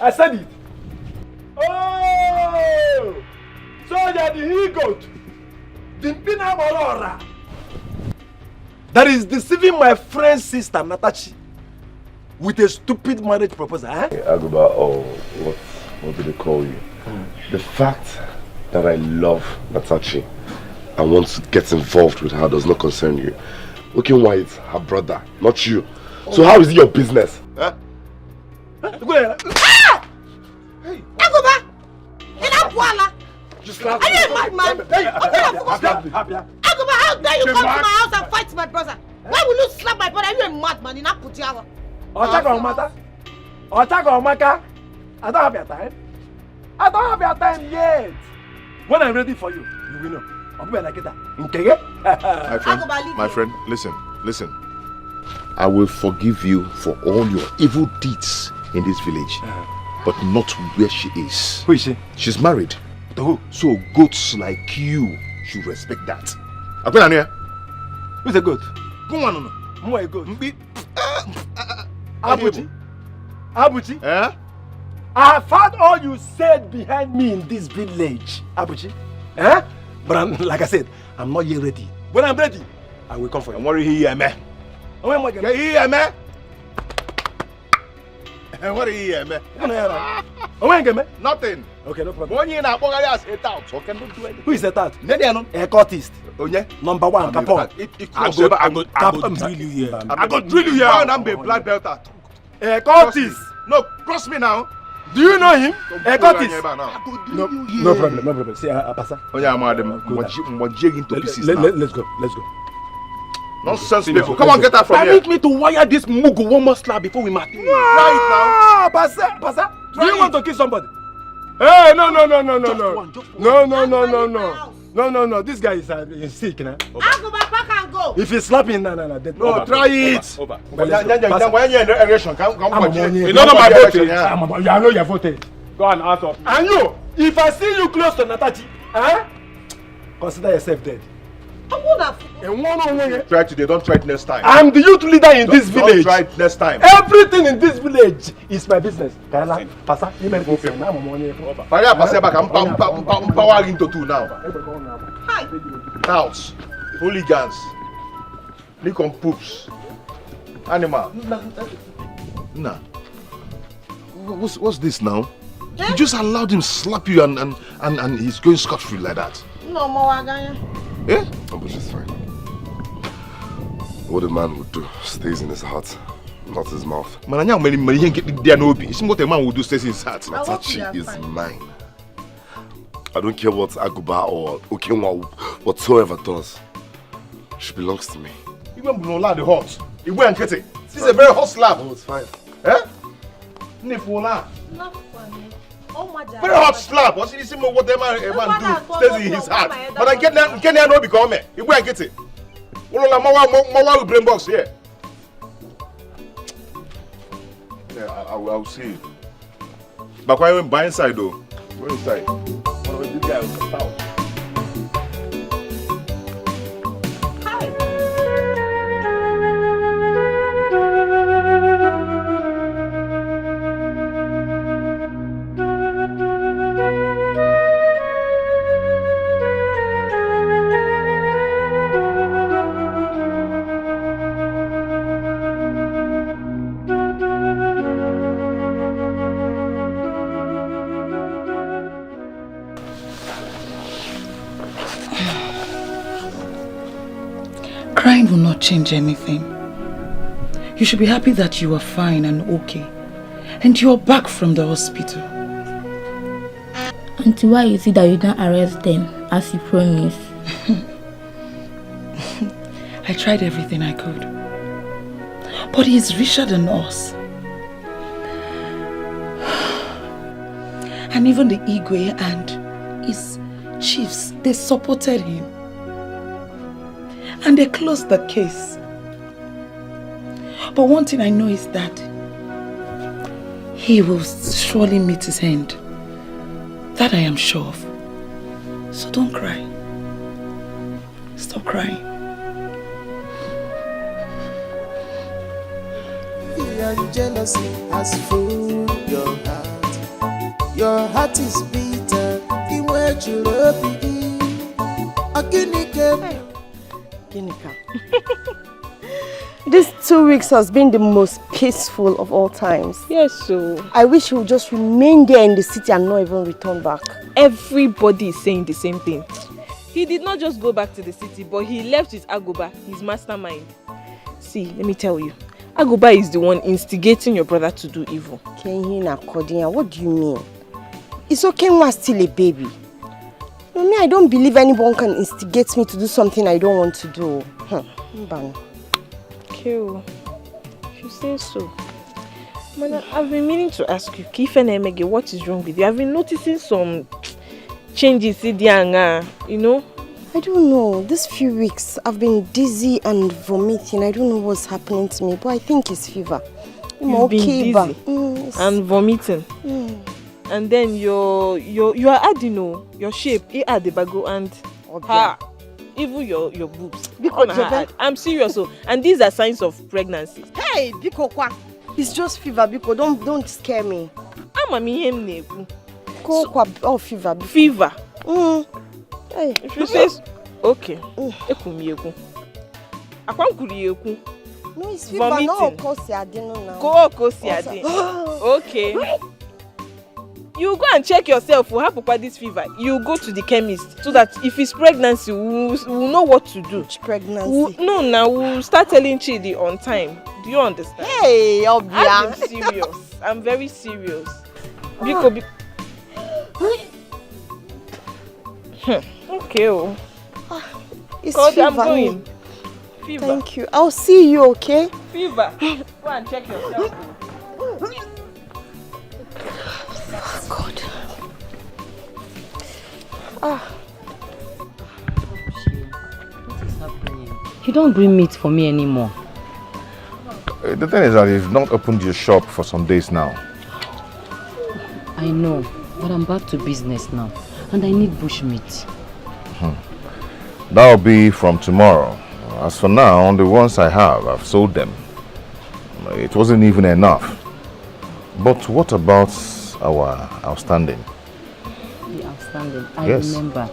I said it. Oh! So you're the he-goat. That is deceiving my friend's sister, Natachi, with a stupid marriage proposal, eh? Hey, Aguba, what do they call you? The fact that I love Natachi and want to get involved with her does not concern you. Looking why it's her brother, not you. So how is it your business? Huh? Hey, Aguba! You slapped Are you a madman? Aguba, how dare you come to my house and fight my brother? Why will you slap my brother? Are you a madman in Akutiawa? Otaka Omaka, I don't have your time. I don't have your time yet. When I'm ready for you, you will know. I'll be like that. Okay? My friend, listen. I will forgive you for all your evil deeds in this village, but not where she is. Who is she? She's married. To who? So goats like you should respect that. Who's a goat? Come on, no. Who a goat? Abuchi? Eh? I have heard all you said behind me in this village, Abuchi. Eh? But like I said, I'm not yet ready. When I'm ready, I will come for you. I'm worried here, man. What are you here, man? Nothing. Okay, no problem. One year now, set out. So can do anything. Who is that? A cultist. Oh yeah. Number one, Capone. I go drill you here. I go drill you here. I'm a black belt. A cultist. No, cross me now. Do you know him? A cultist. No problem. See, Apasa. Oh yeah, madam. Let's go. Nonsense people. Come on, get her from here. Permit me to wire this mugu one more slap before we mark him. Right now. Pasa. Do you want to kill somebody? Hey, no. No. This guy is sick now. I'll go back and go. If he's slapping, no. No, try it. Over. You know my vote. I know your voted. Go and ask up. And you, if I see you close to Natachi, consider yourself dead. Try today, don't try it next time. I'm the youth leader in this village. Don't try it next time. Everything in this village is my business. Pasa, you make me feel now. I'm power into two now. Hi. Cows, hooligans, Nikon poops, animal. Nah. What's this now? You just allowed him slap you and he's going scot-free like that. No more Waganya. Eh? Oh, but it's fine. What a man would do stays in his heart, not his mouth. Man, I know many get there no be. It's what a man would do stays in his heart. Natachi is mine. I don't care what Aguba or Okenwa whatsoever does. She belongs to me. Even Bunola the hot. Igwe and Kete. This is a very hot slab. Oh, it's fine. Eh? Nifola. Very hot slab. What you see what a man do stays in his heart. But I get there no become me. Igwe and Kete. Ulola mawa will brain box here. Yeah, I'll see you. But why went by inside though? Go inside. One of these guys will come out. Crying will not change anything. You should be happy that you are fine and okay. And you are back from the hospital. Auntie, why is it that you don't arrest them as you promised? I tried everything I could. But he is richer than us. And even the Igwe and his chiefs, they supported him. And they closed the case. But one thing I know is that he will surely meet his end. That I am sure of. So don't cry. Stop crying. Fear and jealousy has fooled your heart. Your heart is bitter. The word you love begin. These 2 weeks has been the most peaceful of all times. Yes, so I wish he would just remain there in the city and not even return back. everybody is saying the same thing. He did not just go back to the city, but he left with Agoba, his mastermind. See, let me tell you, Agoba is the one instigating your brother to do evil. What do you mean? It's okay when I'm still a baby. Me, I don't believe anyone can instigate me to do something I don't want to do. Okay, if you say so. Man, I've been meaning to ask you, Kife and Emege, what is wrong with you? I've been noticing some changes in the you know? I don't know. These few weeks, I've been dizzy and vomiting. I don't know what's happening to me, but I think it's fever. You've been dizzy and vomiting. And then you are adding your shape, the bago and even your boobs. I'm serious. And these are signs of pregnancy. Hey, Biko kwa. It's just fever, Biko. Don't scare me. Oh, fever. Fever. Hey. If you say okay. No, it's fever. Vomiting. No, okay. You go and check yourself. We have this fever. You go to the chemist so that if it's pregnancy, we'll know what to do. Which pregnancy? We'll start telling Chidi on time. Do you understand? Hey, Obia. I'm serious. I'm very serious. Biko. Okay. It's God, fever. I'm going. Fever. Thank you. I'll see you, okay? Fever. Go and check yourself. God. You don't bring meat for me anymore. The thing is that you've not opened your shop for some days now. I know, but I'm back to business now, and I need bush meat. That'll be from tomorrow. As for now, the ones I have, I've sold them. It wasn't even enough. But what about our outstanding? The outstanding? I Yes. remember.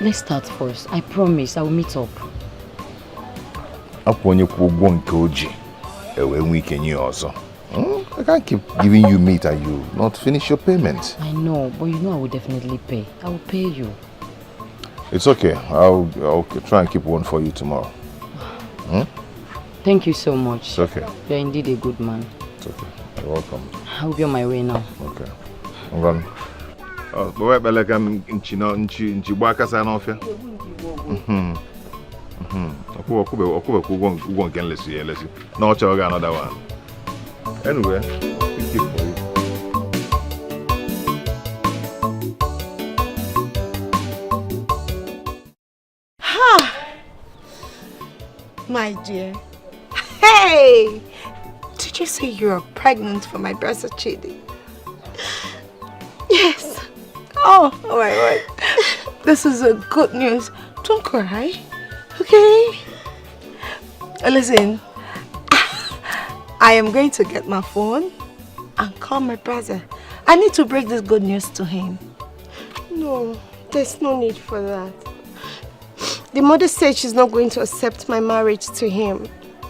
Let's start first. I promise I will meet up. I can't keep giving you meat and you not finish your payment. I know, but you know I will definitely pay. I will pay you. It's okay. I'll try and keep one for you tomorrow. Thank you so much. It's okay. You're indeed a good man. It's okay. You're welcome. I'll be on my way now. Okay. I'm running. Oh, but why like I'm in Chibaka Sanofia? No, another one. Anyway, we keep for you. My dear. Hey! Did you say you're pregnant for my brother Chidi? Yes. Oh my word. This is a good news. Don't cry. Okay? Listen. I am going to get my phone and call my brother. I need to break this good news to him. No, there's no need for that. The mother said she's not going to accept my marriage to him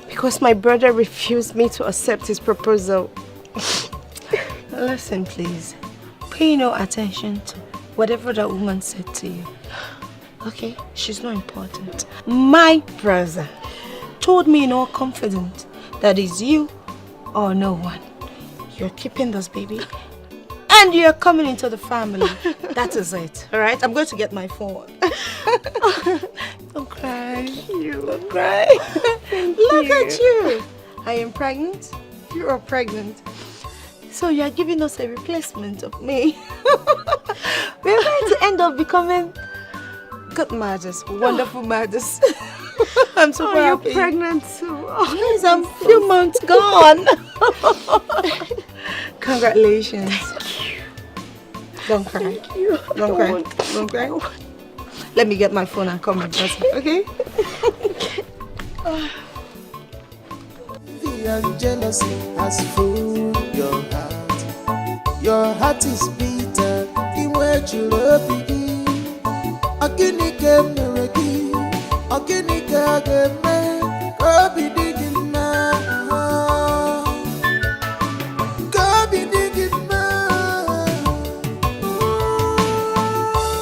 because my brother refused me to accept his proposal. Listen, please. Pay no attention to whatever that woman said to you. Okay? She's not important. My brother told me in all confidence that it's you or no one. You're keeping this baby and you're coming into the family. That is it. Alright? I'm going to get my phone. Don't cry. Don't cry. Look at you. I am pregnant. You are pregnant. So you're giving us a replacement of me. We're going to end up becoming good mothers, wonderful mothers. I'm so happy. You're pregnant too. Yes, I'm a few months gone. Congratulations. Thank you. Don't cry. Thank you. Don't cry. Don't cry. Let me get my phone and call my brother, okay? Envy and jealousy has fooled your heart. Your heart is bitter. In where you love begin. Akinike mereki. Akinike ageme. Kobi digin na. Kobi digin na.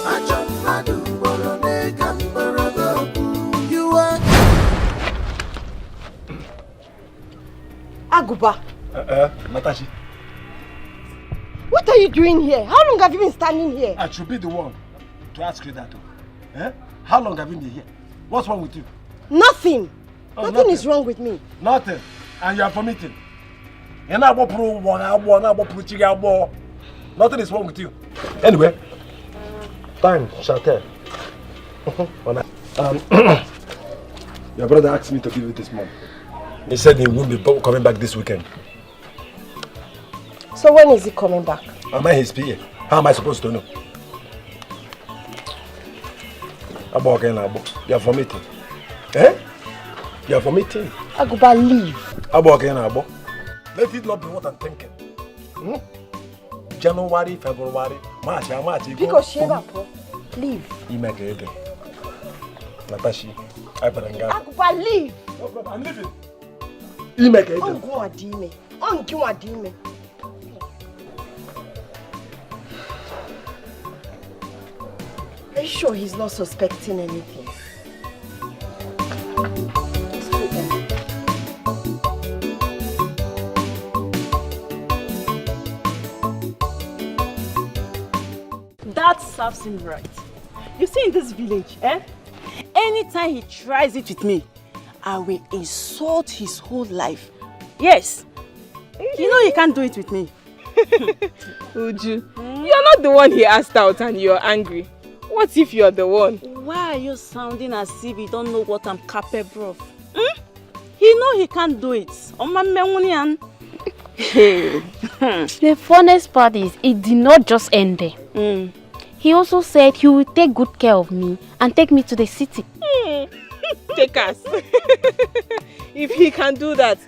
Ajam madu borone gambarago. You are Aguba, Natashi. what are you doing here? How long have you been standing here? I should be the one to ask you that. Eh? How long have you been here? What's wrong with you? Nothing. Oh, nothing is wrong with me. Nothing. And you are vomiting. Nothing is wrong with you. Anyway, time shall tell. Your brother asked me to give you this money. He said he won't be coming back this weekend. So when is he coming back? Am I his PA? How am I supposed to know? You are vomiting. Eh? You are vomiting. Aguba, leave. Let it not be what I'm thinking. January, February, March, Because she leave. Natashi, I better go. Aguba, leave. No problem, I'm leaving. Are you sure he's not suspecting anything? That serves him right. You see in this village, anytime he tries it with me, I will insult his whole life. Yes. You know he can't do it with me. Uju, you're not the one he asked out and you're angry. What if you're the one? Why are you sounding as if you don't know what I'm capable of? He know he can't do it. The funniest part is it did not just end there. He also said he will take good care of me and take me to the city. Take us. If he can do that,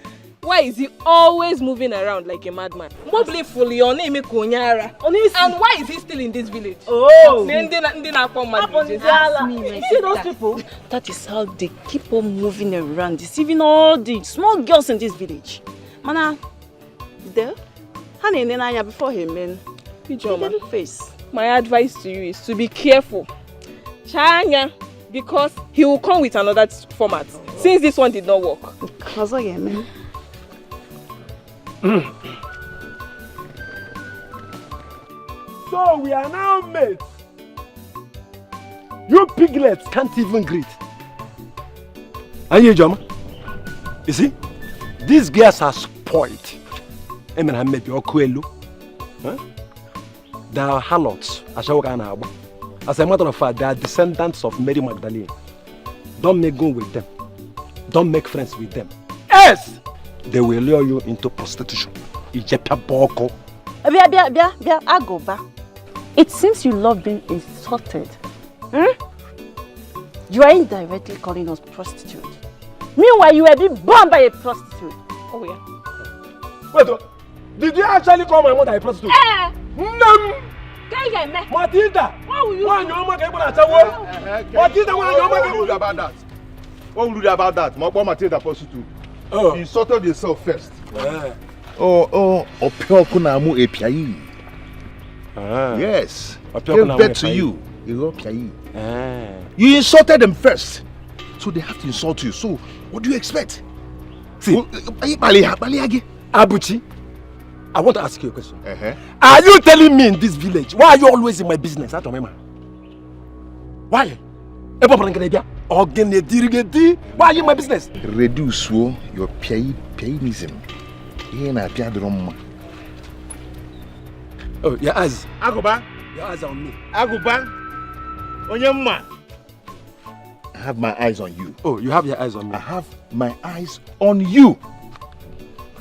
why is he always moving around like a madman? And why is he still in this village? Oh! See those people? That is how they keep on moving around, deceiving all the small girls in this village. Mana, there? Before him, man. Face. My advice to you is to be careful. Chanya, because he will come with another format. Since this one did not work. So So we are now mates. You piglets can't even greet. And you, Joma? You see, these girls are spoiled. They are harlots. As a matter of fact, they are descendants of Mary Magdalene. Don't make go with them. Don't make friends with them. Yes! They will lure you into prostitution. It seems you love being insulted. You are indirectly calling us prostitutes. Meanwhile, you were being born by a prostitute. Oh yeah. Wait, did you actually call my mother a prostitute? No! Matilda! What will you do? Matilda, what will you do about that? What will you do about that? Matilda prostitute. You insulted yourself first. Opiokunamu epiai. Yes. Gave birth to you. You insulted them first. So they have to insult you. So what do you expect? See, Abuchi, I want to ask you a question. Are you telling me in this village, why are you always in my business? Why? Why are you in my business? Reduce your pianism. Oh, your eyes. Agoba. Your eyes are on me. Agoba. Onyema. I have my eyes on you. Oh, you have your eyes on me. I have my eyes on you.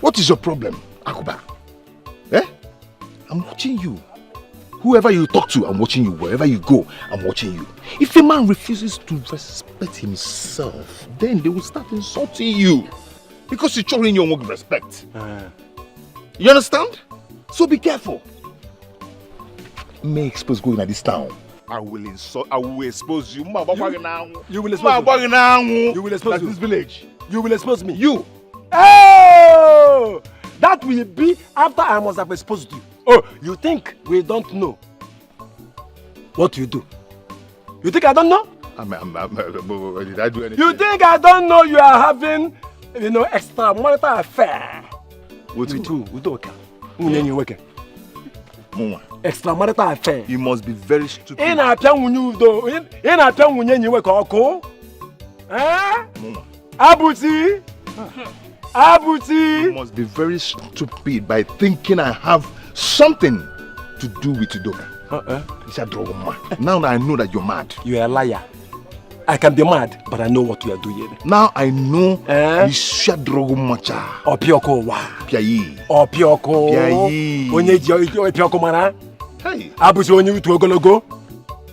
What is your problem, Agoba? I'm watching you. Whoever you talk to, I'm watching you. Wherever you go, I'm watching you. If a man refuses to respect himself, then they will start insulting you. Because you're showing your own respect. You understand? So be careful. May expose going at this town. I will expose you. You will expose me. You will expose this village. You will expose me. You. Oh! That will be after I must have exposed you. Oh, you think we don't know what you do? You think I don't know? Did I do anything? You think I don't know you are having, extramarital affair? With who? Extramarital affair. You must be very stupid. Abuti! Abuti! You must be very stupid by thinking I have something to do with Udoka. Now I know that you're mad. You are a liar. I can be mad, but I know what you are doing. Now I know you share drogo macha. Opioko wa. Piayi. Opioko. Piayi. Onye opioko mana. Hey. Abusi onye to ogologo.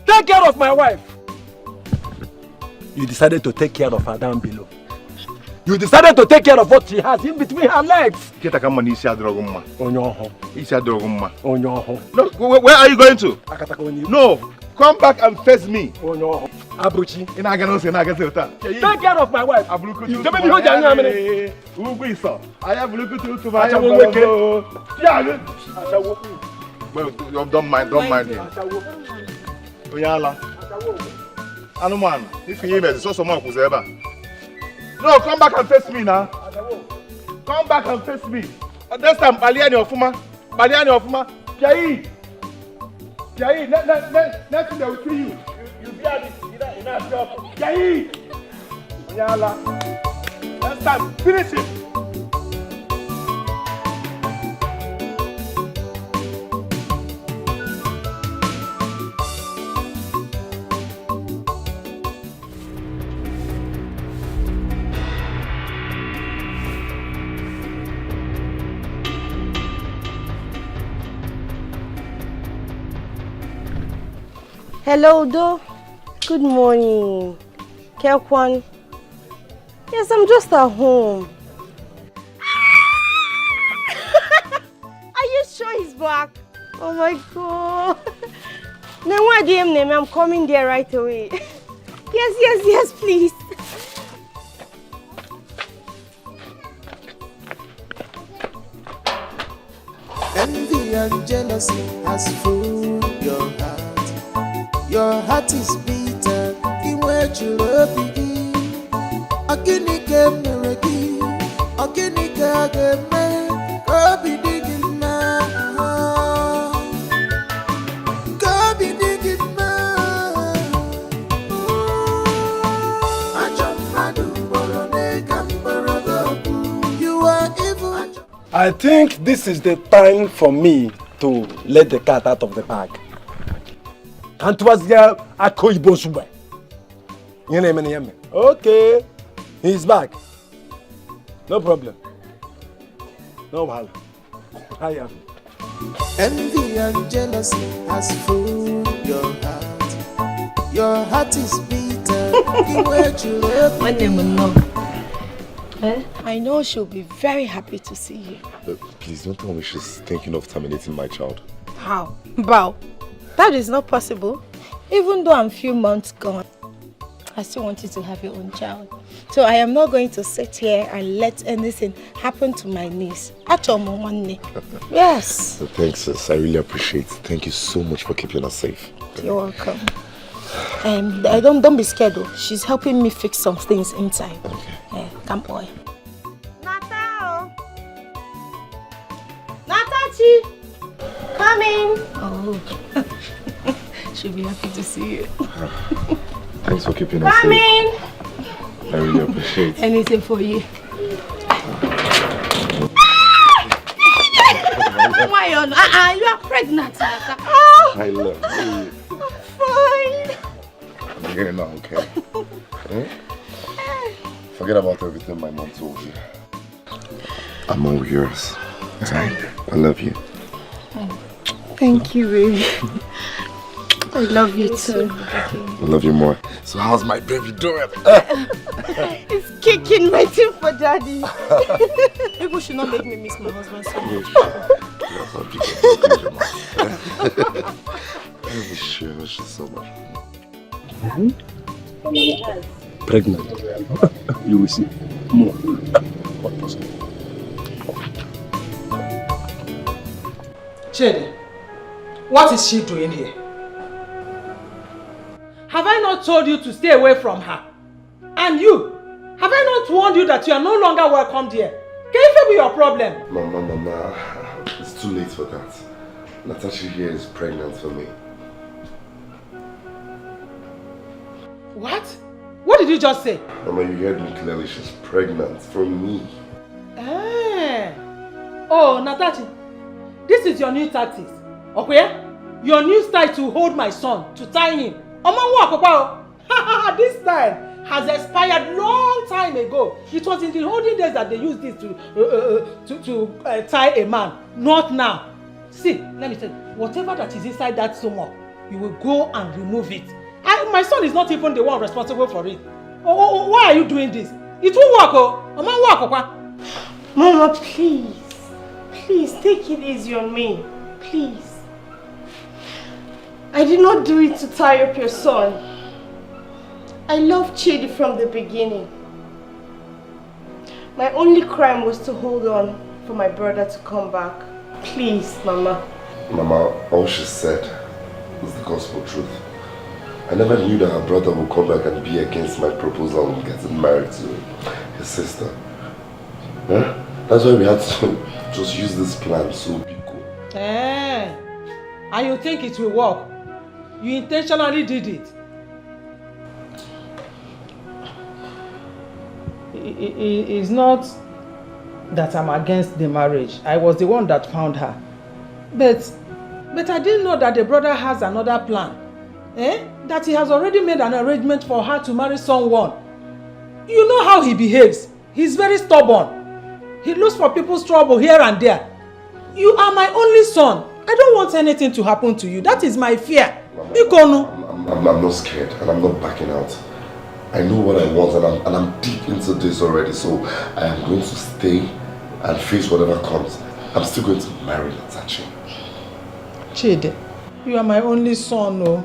Take care of my wife. You decided to take care of her down below. You decided to take care of what she has in between her legs. No, where are you going to? No, come back and face me. Abuchi. Take care of my wife. Don't mind him. Anuman, if you hear so someone who's ever. No, come back and face me now. Come back and face me. This time, Baliani of Fuma. Piayi. Next thing they will see you. You'll be at it in that job. Piayi. Onyala. Next time, finish it. Hello, Do. Good morning. Kelkwan. Yes, I'm just at home. Are you sure he's back? Oh my God. Now why DM name? I'm coming there right away. Yes, please. Envy and jealousy has fooled your heart. Your heart is bitter, in where you love begin. Aginika mereki, aginika geme, Robi digina. I think this is the time for me to let the cat out of the bag. And was there a koibosube? Okay, he's back. No problem. No problem. I am. Envy and jealousy has fooled your heart. Your heart is bitter. My name is No. I know she'll be very happy to see you. Please don't tell me she's thinking of terminating my child. How? Bow. That is not possible. Even though I'm a few months gone, I still want you to have your own child. So I am not going to sit here and let anything happen to my niece. Yes. Thanks, sis. I really appreciate it. Thank you so much for keeping us safe. You're welcome. Don't be scared though. She's helping me fix some things inside. Okay. Come boy. Natachi! Coming! Oh. She'll be happy to see you. Thanks for keeping us safe. Coming! I really appreciate it. Anything for you. Why you are pregnant, Nata. Oh. I love you. I'm fine. I'm here now, okay? Forget about everything my mom told you. I'm all yours. I love you. Thank you, baby. I love you too. I love you more. So how's my baby doing? It's kicking, waiting for daddy. People should not make me miss my husband so much. I miss you so much. Pregnant. You will see more. What possible? Chidi, what is she doing here? Have I not told you to stay away from her? And you, have I not warned you that you are no longer welcomed here? Can it be your problem? Mama, it's too late for that. Natasha here is pregnant for me. What? What did you just say? Mama, you heard me clearly. She's pregnant for me. Oh, Natachi, this is your new tactics. Okay? Your new style to hold my son, to tie him. This style has expired long time ago. It was in the olden days that they used this to tie a man, not now. See, let me tell you, whatever that is inside that stomach, you will go and remove it. My son is not even the one responsible for it. Why are you doing this? It won't work, Mama, please. Please, take it easy on me. Please. I did not do it to tie up your son. I loved Chidi from the beginning. My only crime was to hold on for my brother to come back. Please, Mama. Mama, all she said was the gospel truth. I never knew that her brother would come back and be against my proposal of getting married to his sister. Yeah? That's why we had to just use this plan so we go. And you think it will work? You intentionally did it. It's not that I'm against the marriage. I was the one that found her. But I didn't know that the brother has another plan. That he has already made an arrangement for her to marry someone. You know how he behaves. He's very stubborn. He looks for people's trouble here and there. You are my only son. I don't want anything to happen to you. That is my fear. I'm not scared and I'm not backing out. I know what I want and I'm deep into this already, so I am going to stay and face whatever comes. I'm still going to marry Natachi. Chidi, you are my only son, oh.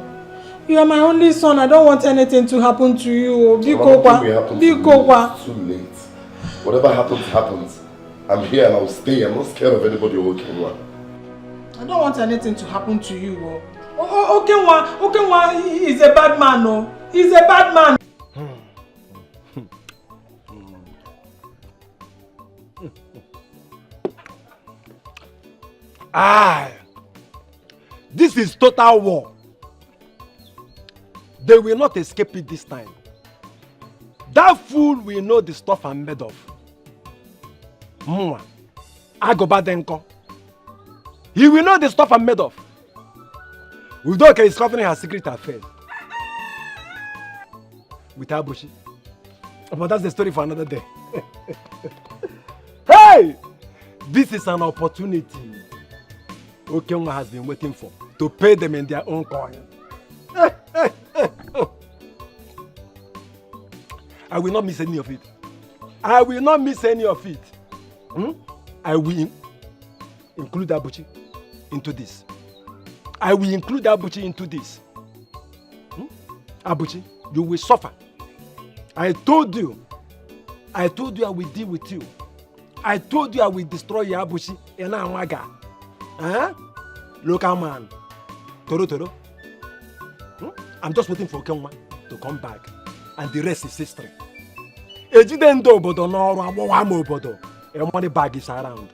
You are my only son. I don't want anything to happen to you, oh. It's too late. Whatever happens, happens. I'm here and I'll stay. I'm not scared of anybody walking one. I don't want anything to happen to you, oh. Okenwa is a bad man, no. He's a bad man. This is total war. They will not escape it this time. That fool will know the stuff I'm made of. Agobadenko. He will know the stuff I'm made of. Udoka is covering her secret affairs. With Abushi. But that's the story for another day. Hey! This is an opportunity Okenwa has been waiting for to pay them in their own coin. I will not miss any of it. I will not miss any of it. I will include Abuchi into this. I will include Abuchi into this. Abuchi, you will suffer. I told you I will deal with you. I told you I will destroy your Abuchi and Amaga. Local man. Toro. I'm just waiting for Kenwa to come back. And the rest is history. Ejidendo obodo n'ọrụ agbọwamo obodo. Money bag is around.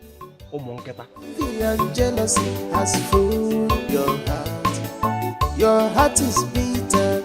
Envy and jealousy has fooled your heart. Your heart is bitter.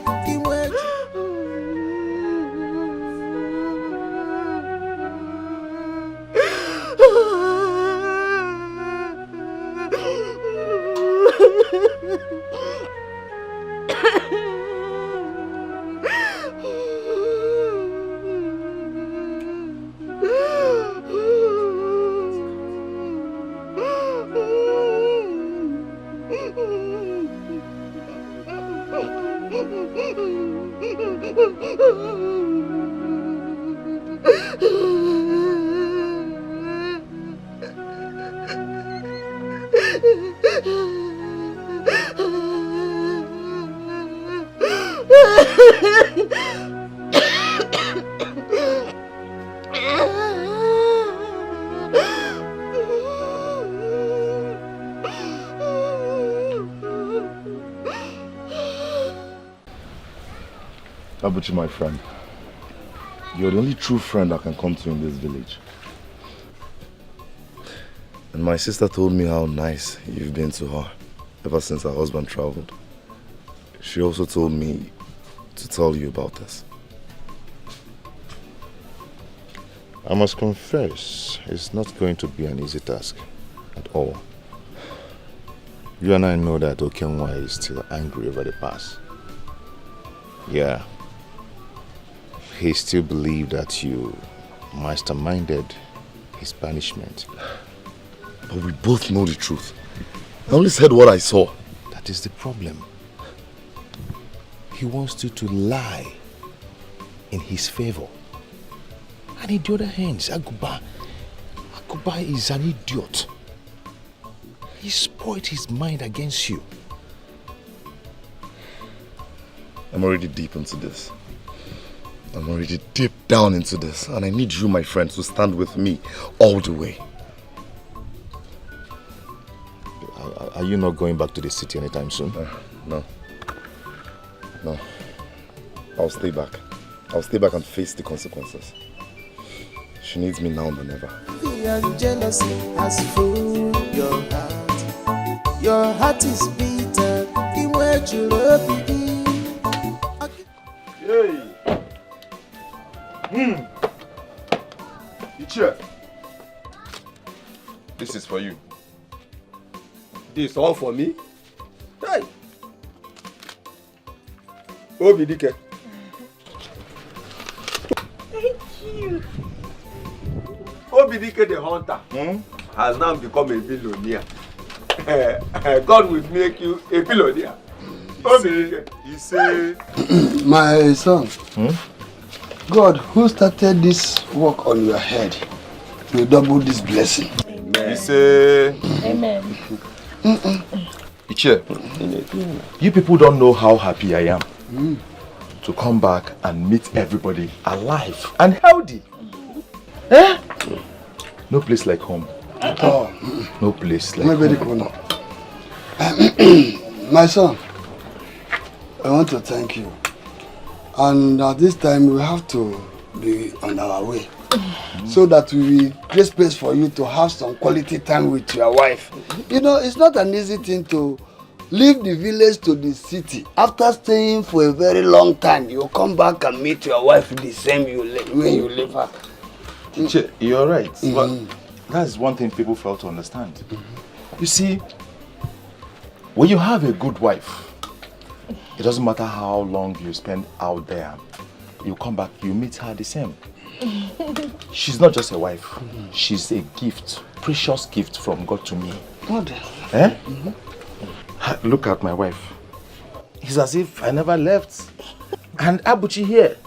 Abuchi, my friend, you're the only true friend I can come to in this village. And my sister told me how nice you've been to her ever since her husband traveled. She also told me to tell you about this. I must confess, it's not going to be an easy task at all. You and I know that Okenwa is still angry over the past. Yeah. He still believed that you masterminded his banishment. But we both know the truth. I only said what I saw. That is the problem. He wants you to lie in his favor. And in the other hand, Aguba is an idiot. He spoiled his mind against you. I'm already deep into this. I'm already deep down into this. And I need you, my friend, to stand with me all the way. Are you not going back to the city anytime soon? No. I'll stay back. I'll stay back and face the consequences. She needs me now than ever. Envy and jealousy has fooled your heart. Your heart is bitter. The word you love begin. Hey. Ichie. This is for you. This all for me? Hey. Obidike. Thank you. Obidike the hunter has now become a billionaire. God will make you a billionaire. Obidike. He said, my son, God, who started this work on your head, will double this blessing. Amen. He said, Amen. Ichie, you people don't know how happy I am to come back and meet everybody alive and healthy. Eh? No place like home. At all. No place like home. My son, I want to thank you. And at this time, we have to be on our way. So that we will create space for you to have some quality time with your wife. You know, it's not an easy thing to leave the village to the city. After staying for a very long time, you come back and meet your wife the same way you leave her. You're right. But That's one thing people fail to understand. You see, when you have a good wife, it doesn't matter how long you spend out there, you come back, you meet her the same. She's not just a wife, she's a gift, precious gift from God to me. God. Eh? Look at my wife. It's as if I never left. And Abuchi here,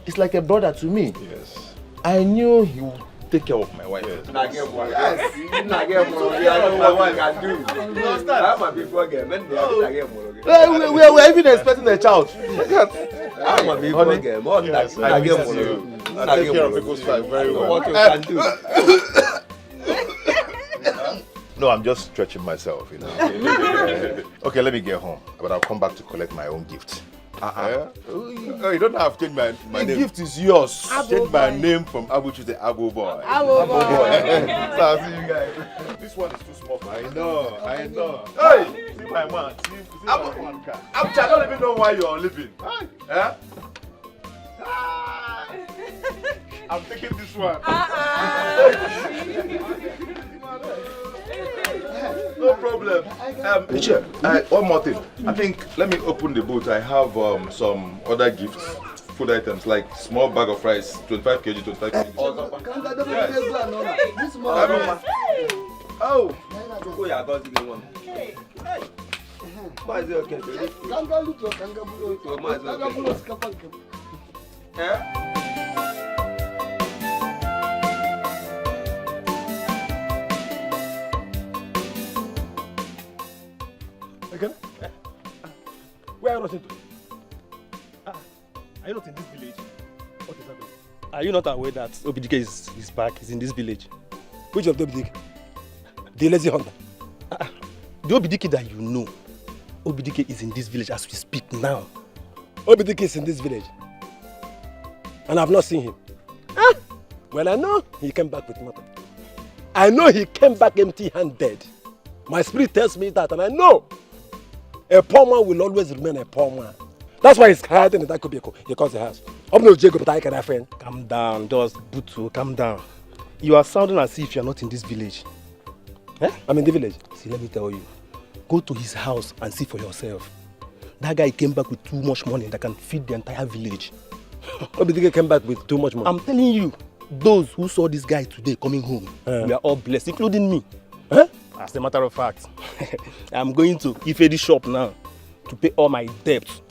it's like a brother to me. Yes. I knew he would take care of my wife. Yes. We're even expecting a child. Honey, I miss you. I take care of people's life very well. What you can do. No, I'm just stretching myself, you know. Okay, let me get home, but I'll come back to collect my own gift. Oh, you don't have to change my name. The gift is yours. Change my name from Abu to the Abu boy. Abu boy. So I'll see you guys. This one is too small for me. I know. Hey, see my man. See my man car. I don't even know why you are leaving. Eh? I'm taking this one. no problem. Teacher, one more thing. I think, let me open the boot. I have some other gifts, food items, like small bag of rice, 25 kg, 25 kg. Oh. Okay. Where are you not into? Are you not in this village? What is happening? Are you not aware that Obidike is back? Is in this village? Which of the Obidike? The lazy hunter. The Obidike that you know, Obidike is in this village as we speak now. Obidike is in this village. And I've not seen him. Well, I know he came back with nothing. I know he came back empty-handed. My spirit tells me that, and I know a poor man will always remain a poor man. That's why he's hiding in that Kubiko. He calls the house. I'm no Jacob, but I can have friend. Calm down, just Butu, calm down. You are sounding as if you are not in this village. Eh? I'm in the village. See, let me tell you. Go to his house and see for yourself. That guy came back with too much money that can feed the entire village. Obidike came back with too much money. I'm telling you, those who saw this guy today coming home, we are all blessed, including me. As a matter of fact, I'm going to Ifedi shop now to pay all my debts.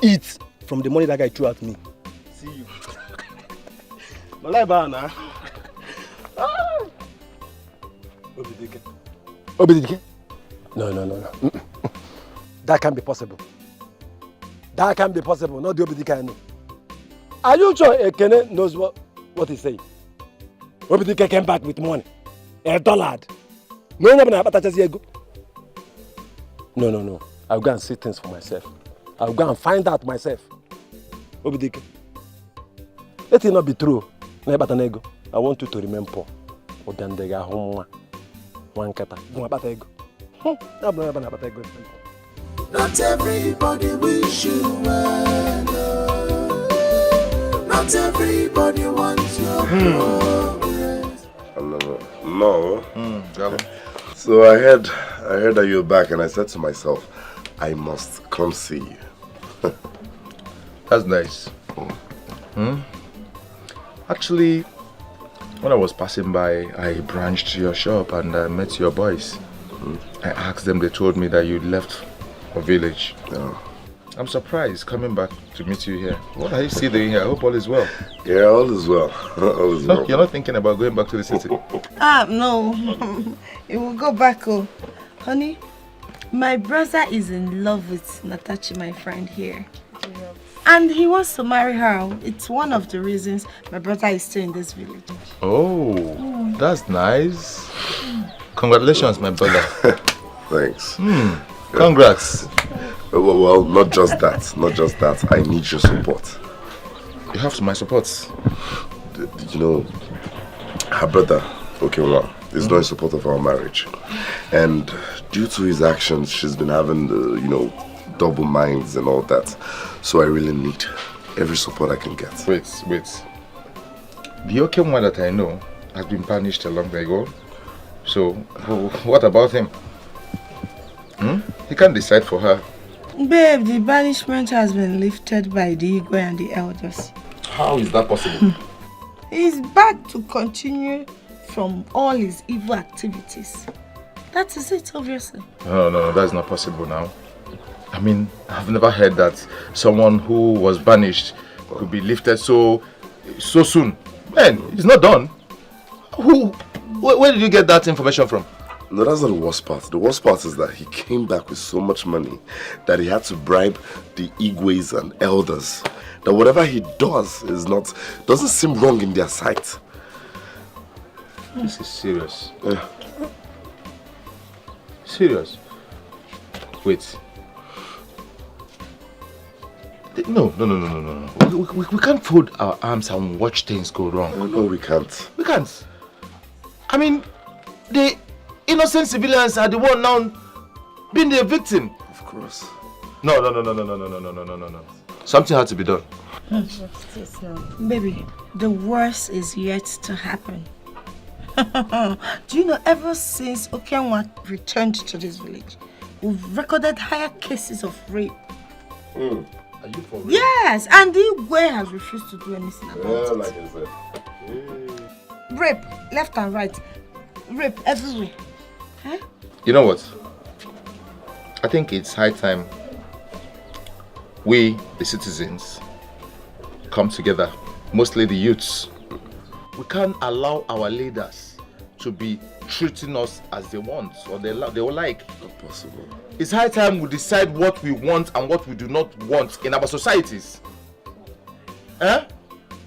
Eat from the money that guy threw at me. See you. Malai Obidike. Obidike? No. That can't be possible. That can't be possible. Not the Obidike I know. Are you sure Ekene knows what he's saying? Obidike came back with money. $1. No. I'll go and see things for myself. I'll go and find out myself. Obidike. Let it not be true. I want you to remain poor. Not everybody wish you well. Not everybody wants your progress. No. So I heard that you're back, and I said to myself, I must come see you. That's nice. Actually, when I was passing by, I branched to your shop and I met your boys. I asked them, they told me that you left a village. I'm surprised coming back to meet you here. What are you still doing here? I hope all is well. Yeah, all is well. All is well. You're not thinking about going back to the city? No. It will go back. Honey, my brother is in love with Natachi, my friend here. And he wants to marry her. It's one of the reasons my brother is still in this village. Oh, that's nice. Congratulations, my brother. Thanks. Congrats. Well, not just that. I need your support. You have my support. You know, her brother, Okenwa, is not in support of our marriage. And due to his actions, she's been having, double minds and all that. So I really need every support I can get. Wait. The Okenwa that I know has been banished a long ago. So, what about him? He can't decide for her. Babe, the banishment has been lifted by the Igwe and the elders. How is that possible? He's back to continue from all his evil activities. That is it, obviously. No, that's not possible now. I mean, I've never heard that someone who was banished could be lifted so soon. Man, it's not done. Where did you get that information from? No, that's not the worst part. The worst part is that he came back with so much money that he had to bribe the Igwes and elders. That whatever he does doesn't seem wrong in their sight. This is serious. Yeah. Serious? Wait. No. We can't fold our arms and watch things go wrong. No, we can't. We can't. I mean, the innocent civilians are the one now being the victim. Of course. No. Something had to be done. Baby, the worst is yet to happen. Do you know, ever since Okenwa returned to this village, we've recorded higher cases of rape. Are you for real? Yes, and the Igwe has refused to do anything about it. Like I said. Rape, left and right. Rape everywhere. Huh? You know what? I think it's high time we, the citizens, come together, mostly the youths. We can't allow our leaders to be treating us as they want or they will like. Not possible. It's high time we decide what we want and what we do not want in our societies. The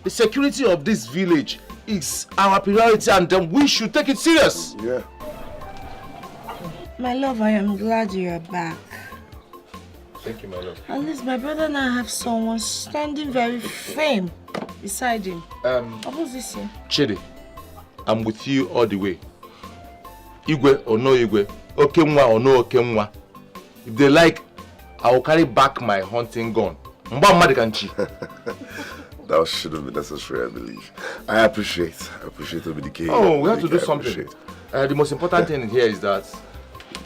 security of this village is our priority and then we should take it serious. Yeah. My love, I am glad you are back. Thank you, my love. At least my brother and I have someone standing very firm beside him. What was this here? Chidi, I'm with you all the way. Igwe or no Igwe, Okenwa or no Okenwa. If they like, I will carry back my hunting gun. That shouldn't be necessary, I believe. I appreciate Obidike. Oh, we have to do something. The most important thing here is that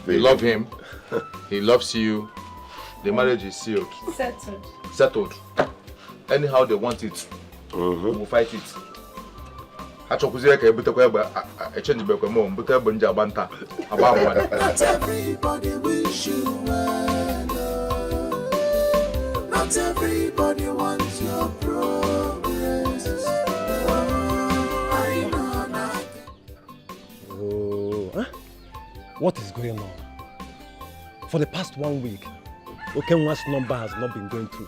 you love him, he loves you, the marriage is sealed. Settled. Anyhow they want it, we will fight it. Not everybody wish you well. Not everybody wants your progress. What is going on? For the past 1 week, Okenwa's number has not been going through.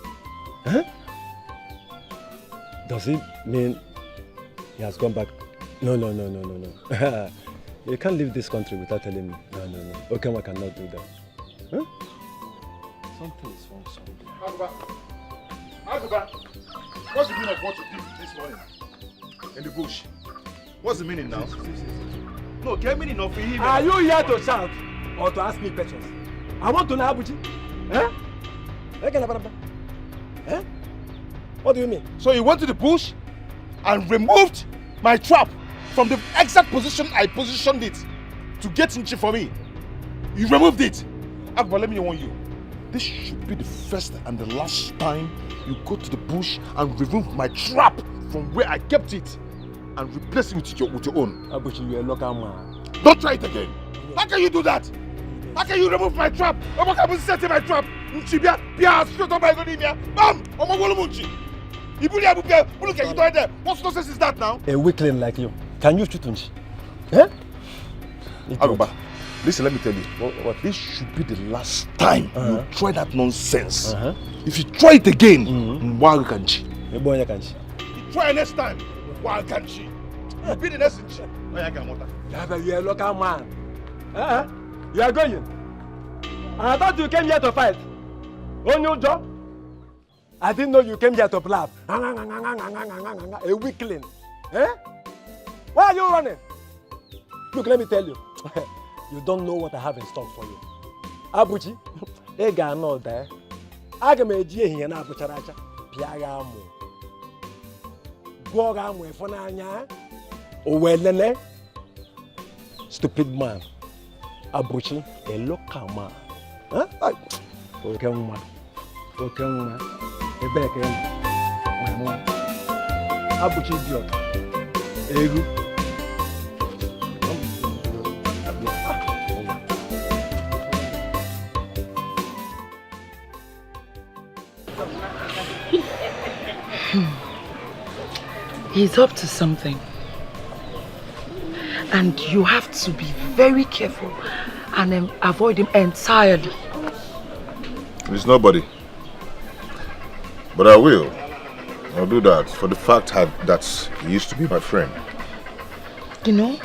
Does it mean he has gone back? No. You can't leave this country without telling me. No. Okenwa cannot do that. Something is wrong somewhere. Aguba, what's the meaning of what you did this morning in the bush? What's the meaning now? No, get meaning of him. Are you here to shout or to ask me questions? I want to know, Abuji. What do you mean? So you went to the bush and removed my trap from the exact position I positioned it to get Nchi for me. You removed it. Akbar, let me warn you. This should be the first and the last time you go to the bush and remove my trap from where I kept it and replace it with your own. Abuji, you're a local man. Don't try it again. How can you do that? How can you remove my trap? How can you set my trap? Nchi bia straight up my godimia. Bam! Omo wolumunchi. What nonsense is that now? A weakling like you. Can you shoot Nchi? Aruba, listen, let me tell you. What? This should be the last time you try that nonsense. If you try it again, Nchi. You try next time, Nchi. You'll be the next Nchi. You're a local man. You are going. I thought you came here to fight. On your job? I didn't know you came here to blab. A weakling. Why are you running? Look, let me tell you. You don't know what I have in stock for you. Abuchi, I got no there. I can make you here now, Bucharacha. Piagamu. Gogamu, Fonanya. Owelele, stupid man. Abuchi, a local man. Huh? Okay, woman. Okay, woman. A back end. My mom. Abuchi idiot. Egu. He's up to something. And you have to be very careful and avoid him entirely. He's nobody. But I will. I'll do that for the fact that he used to be my friend. You know,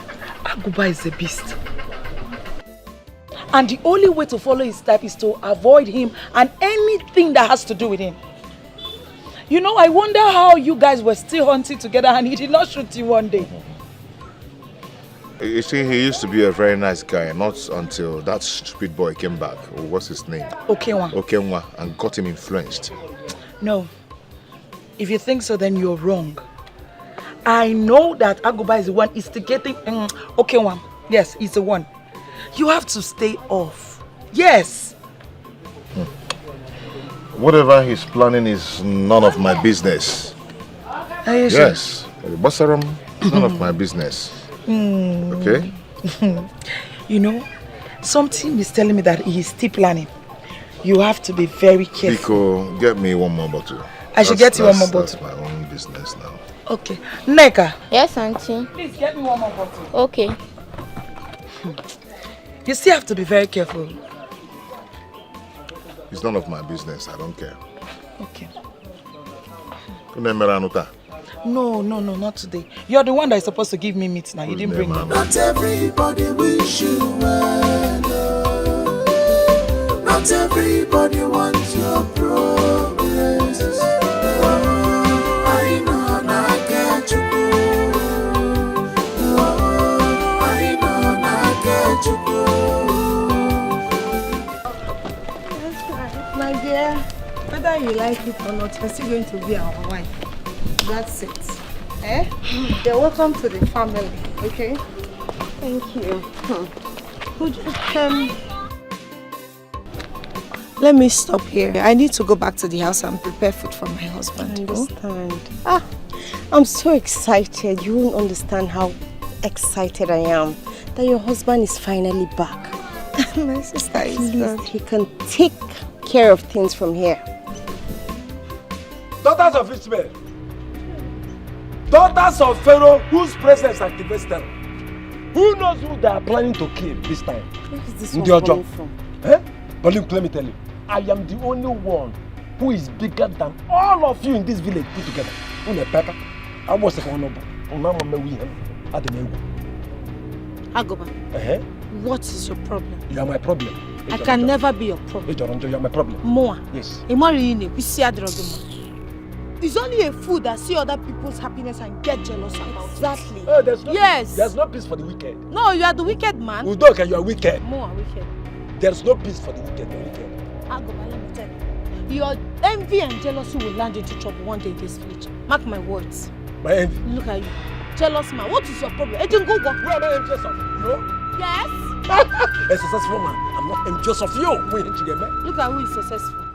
Aguba is a beast. And the only way to follow his step is to avoid him and anything that has to do with him. You know, I wonder how you guys were still hunting together and he did not shoot you one day. You see, he used to be a very nice guy, not until that stupid boy came back. What's his name? Okenwa, and got him influenced. No. If you think so, then you're wrong. I know that Aguba is the one instigating Okenwa. Yes, he's the one. You have to stay off. Yes. Whatever he's planning is none of my business. Are you yes. Basaram, none of my business. Okay? You know, something is telling me that he is still planning. You have to be very careful. Biko, get me one more bottle. I should get you one more bottle. That's my own business now. Okay. Neka. Yes, auntie. Please get me one more bottle. Okay. You still have to be very careful. It's none of my business. I don't care. Okay. No, not today. You're the one that is supposed to give me meat now. You didn't bring me. Not everybody wish you well. Not everybody wants your progress. I know not get you. I know not get you. My dear, whether you like it or not, you're still going to be our wife. That's it. Eh? You're welcome to the family, okay? Thank you. Let me stop here. I need to go back to the house and prepare food for my husband. I understand. I'm so excited. You won't understand how excited I am that your husband is finally back. My sister is good. He can take care of things from here. Daughters of Ishmael, daughters of Pharaoh, whose presence activates them. Who knows who they are planning to kill this time? Where is this one coming from? But look, let me tell you, I am the only one who is bigger than all of you in this village put together. I was a one Agoba, what is your problem? You are my problem. I can never be your problem. You are my problem. Moa. Yes. It's only a fool that see other people's happiness and get jealous about it. Exactly. Oh, there's no yes. Peace. There's no peace for the wicked. No, you are the wicked man. Udoka, you are wicked. Moa, wicked. There's no peace for the wicked. Agoba, let me tell you. Your envy and jealousy will land into trouble one day in this village. Mark my words. My envy? Look at you. Jealous man. What is your problem? Agent Gogo. You are not envious of you. Yes. A successful man. I'm not envious of you. Look at who is successful.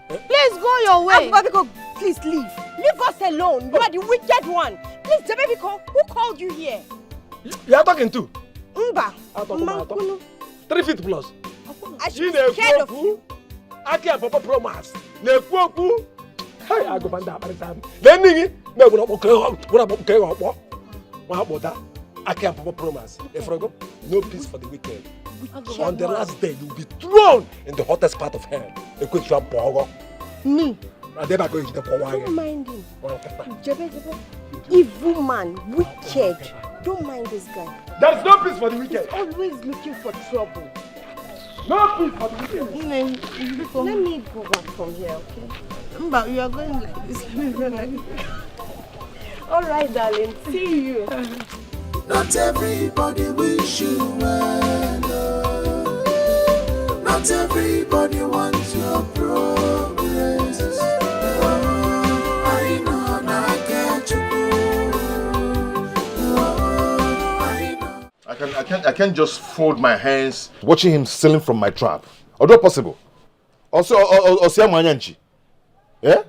Please go your way. Abiko, please leave. Leave us alone. You are the wicked one. Please, Jebebiko, who called you here? You are talking to? Mba. 3 feet plus. I should be scared of you. I can't papa promise. Nefuoku. Hey, I go find that by the time. Then me will not okay. What about that? I can't papa promise. If I go, no peace for the wicked. On the last day, you will be thrown in the hottest part of hell. A quick trap power. Me. Don't mind him. Jebe. Evil man, wicked. Don't mind this guy. There's no peace for the wicked. He's always looking for trouble. No peace for the wicked. Let me go back from here, okay? But you are going like this. Let me go like this. All right, darling. See you. Not everybody wish you well. Not everybody wants your progress. I know not get you. I can't just fold my hands watching him stealing from my trap. Although possible. Also, Manyanchi. Yeah?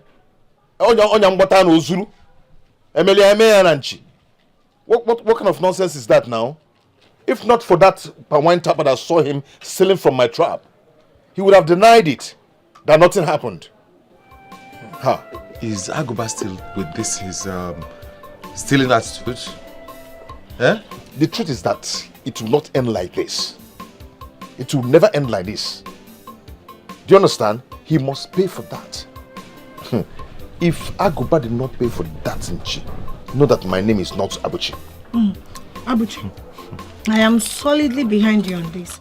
Onyambata no Zulu. What kind of nonsense is that now? If not for that wine tapper that saw him stealing from my trap, he would have denied it, that nothing happened. Huh? Is Agoba still with this, his stealing attitude? Eh? The truth is that it will not end like this. It will never end like this. Do you understand? He must pay for that. If Agoba did not pay for that, Nchi, know that my name is not Abuchi. Abuchi, I am solidly behind you on this.